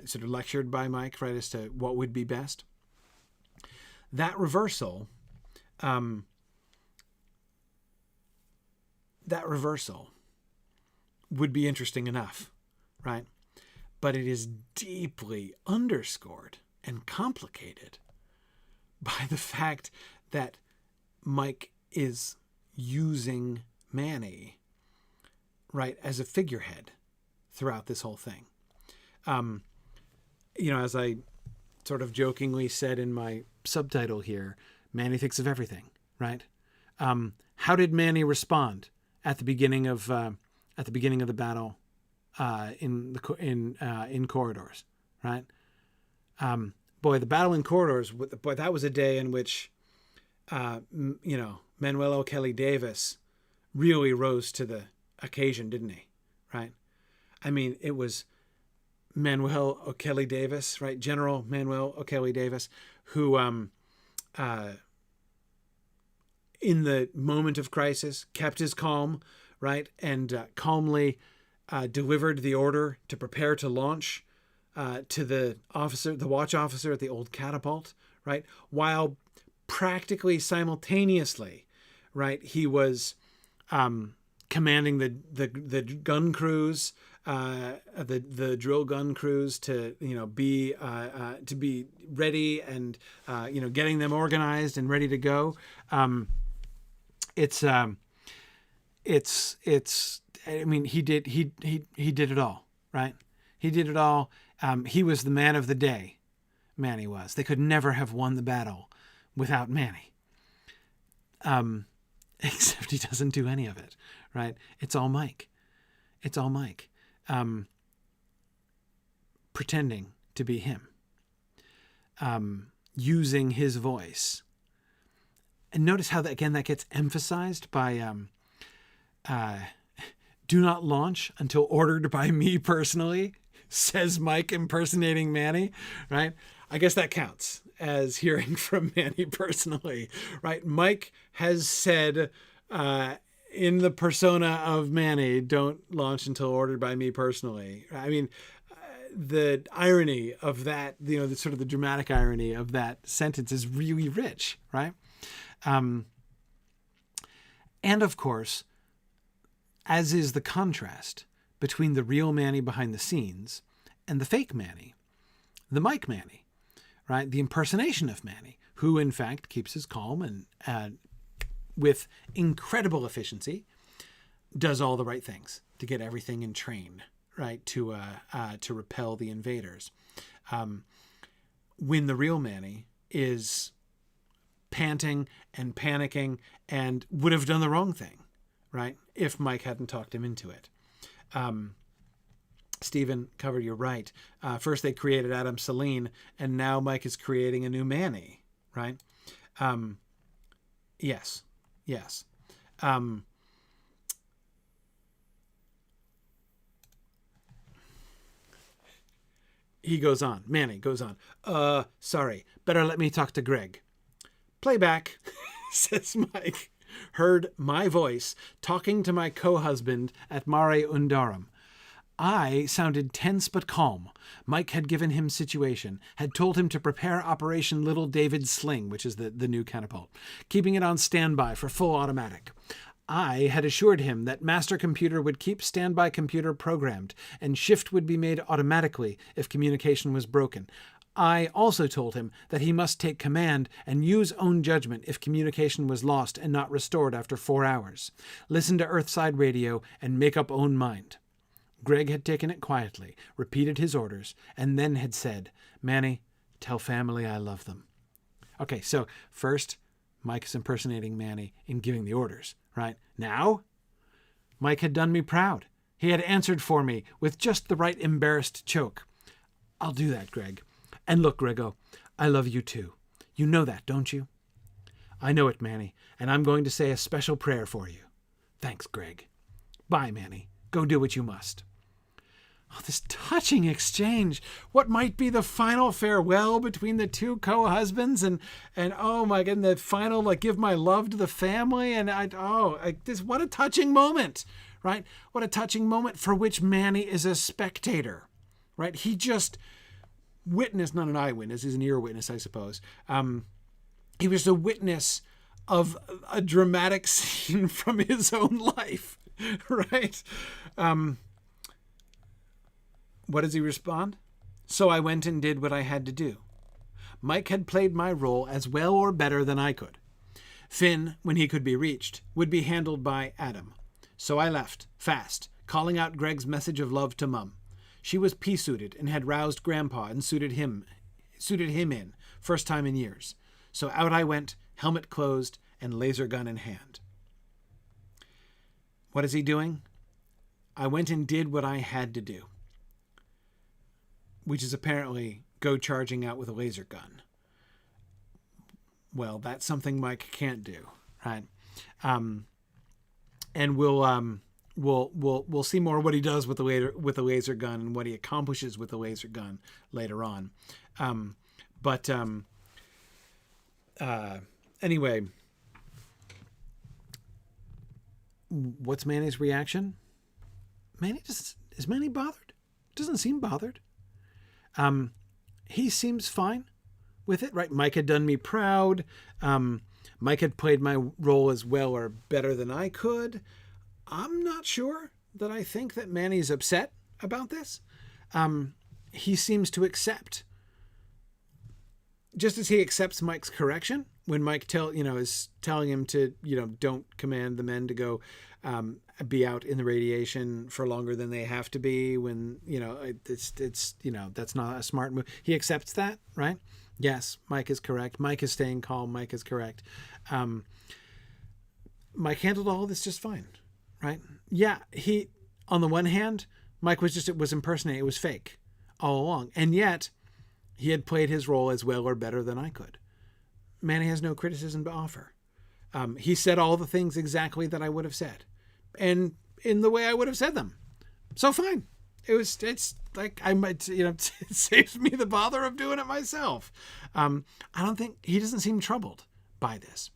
sort of lectured by Mike, right, as to what would be best. That reversal would be interesting enough, right? But it is deeply underscored and complicated by the fact that Mike is using Manny, right, as a figurehead throughout this whole thing. As I sort of jokingly said in my subtitle here, Manny thinks of everything, right? How did Manny respond at the beginning of the battle in corridors, right? The battle in corridors. That was a day in which Manuel O'Kelly Davis really rose to the occasion, didn't he? Right? I mean, it was Manuel O'Kelly Davis, right? General Manuel O'Kelly Davis, who, in the moment of crisis, kept his calm, right? And calmly delivered the order to prepare to launch to the watch officer at the old catapult, right? While practically simultaneously, right, he was commanding the gun crews, the drill gun crews to be ready and getting them organized and ready to go. It's I mean, he did it all, right? He did it all. He was the man of the day. Manny was. They could never have won the battle without Manny. Except he doesn't do any of it, right? It's all Mike. Pretending to be him. Using his voice. And notice how that gets emphasized by do not launch until ordered by me personally, says Mike impersonating Manny, right? I guess that counts as hearing from Manny personally, right? Mike has said in the persona of Manny, don't launch until ordered by me personally. I mean, the irony of that, the sort of the dramatic irony of that sentence is really rich, right? And of course, as is the contrast between the real Manny behind the scenes and the fake Manny, the Mike Manny, right? The impersonation of Manny, who in fact keeps his calm and with incredible efficiency does all the right things to get everything in train, right? To repel the invaders. When the real Manny is panting and panicking and would have done the wrong thing, right? If Mike hadn't talked him into it. Stephen covered, you're right. First they created Adam Saline, and now Mike is creating a new Manny, right? Yes. He goes on. Manny goes on. Sorry. Better let me talk to Greg. Playback, says Mike. Heard my voice talking to my co-husband at Mare Undarum. I sounded tense but calm. Mike had given him situation, had told him to prepare Operation Little David's Sling, which is the new catapult, keeping it on standby for full automatic. I had assured him that master computer would keep standby computer programmed, and shift would be made automatically if communication was broken. I also told him that he must take command and use own judgment if communication was lost and not restored after 4 hours. Listen to Earthside radio and make up own mind. Greg had taken it quietly, repeated his orders, and then had said, Manny, tell family I love them. Okay, so first, Mike is impersonating Manny in giving the orders, right? Now, Mike had done me proud. He had answered for me with just the right embarrassed choke. I'll do that, Greg. And look, Grego, I love you too. You know that, don't you? I know it, Manny, and I'm going to say a special prayer for you. Thanks, Greg. Bye, Manny. Go do what you must. Oh, this touching exchange. What might be the final farewell between the two co-husbands and oh my God, the final, give my love to the family. And what a touching moment, right? What a touching moment for which Manny is a spectator, right? He just witness, not an eyewitness, he's an ear witness, I suppose. He was a witness of a dramatic scene from his own life, right? What does he respond? So I went and did what I had to do. Mike had played my role as well or better than I could. Finn, when he could be reached, would be handled by Adam. So I left, fast, calling out Greg's message of love to Mum. She was pea-suited and had roused Grandpa and suited him in, first time in years. So out I went, helmet closed and laser gun in hand. What is he doing? I went and did what I had to do, which is apparently go charging out with a laser gun. Well, that's something Mike can't do, right? And we'll see more what he does with the laser gun and what he accomplishes with the laser gun later on. Anyway, what's Manny's reaction? Is Manny bothered? Doesn't seem bothered. He seems fine with it, right? Mike had done me proud. Mike had played my role as well or better than I could. I'm not sure that I think that Manny's upset about this. He seems to accept, just as he accepts Mike's correction when Mike is telling him to, don't command the men to go be out in the radiation for longer than they have to be when, it's that's not a smart move. He accepts that, right? Yes, Mike is correct. Mike is staying calm. Mike is correct. Mike handled all this just fine, right? Yeah, on the one hand, Mike it was impersonating. It was fake all along. And yet he had played his role as well or better than I could. Manny has no criticism to offer. He said all the things exactly that I would have said and in the way I would have said them. So fine. It's like I might, it saves me the bother of doing it myself. I don't think he doesn't seem troubled by this.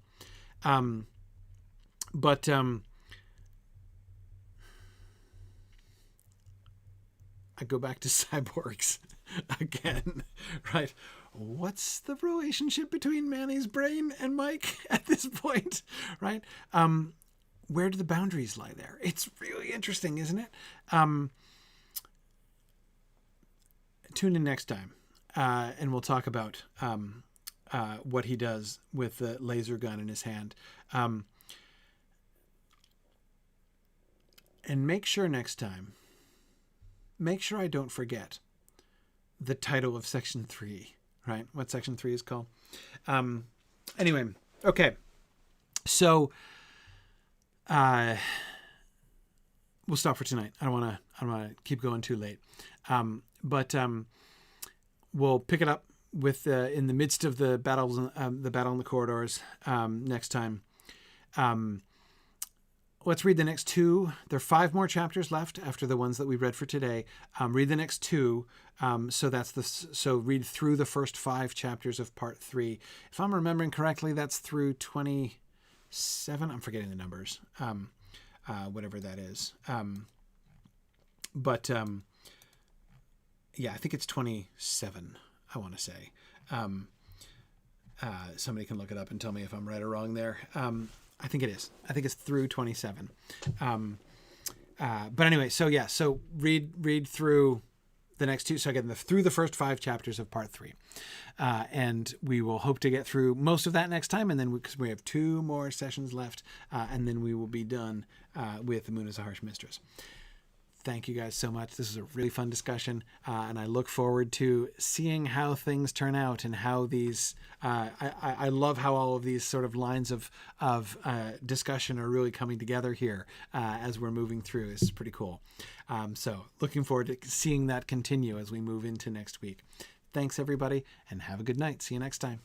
I go back to cyborgs again, right? What's the relationship between Manny's brain and Mike at this point, right? Where do the boundaries lie there? It's really interesting, isn't it? Tune in next time, and we'll talk about what he does with the laser gun in his hand. And make sure next time, make sure I don't forget the title of section 3, right? What section 3 is called. Anyway, okay. So we'll stop for tonight. I don't want to keep going too late. But we'll pick it up with in the midst of the battles, the battle in the corridors next time. Let's read the next 2. There are 5 more chapters left after the ones that we read for today. Read the next 2. So read through the first 5 chapters of part 3. If I'm remembering correctly, that's through 27. I'm forgetting the numbers. Whatever that is. Yeah, I think it's 27. I want to say. Somebody can look it up and tell me if I'm right or wrong there. I think it is. I think it's through 27. But anyway, so yeah, so read through the next 2. So again, through the first 5 chapters of part 3. And we will hope to get through most of that next time. And then because we have 2 more sessions left, and then we will be done with The Moon is a Harsh Mistress. Thank you guys so much. This is a really fun discussion, and I look forward to seeing how things turn out and how these. I love how all of these sort of lines of discussion are really coming together here as we're moving through. This is pretty cool. So looking forward to seeing that continue as we move into next week. Thanks everybody, and have a good night. See you next time.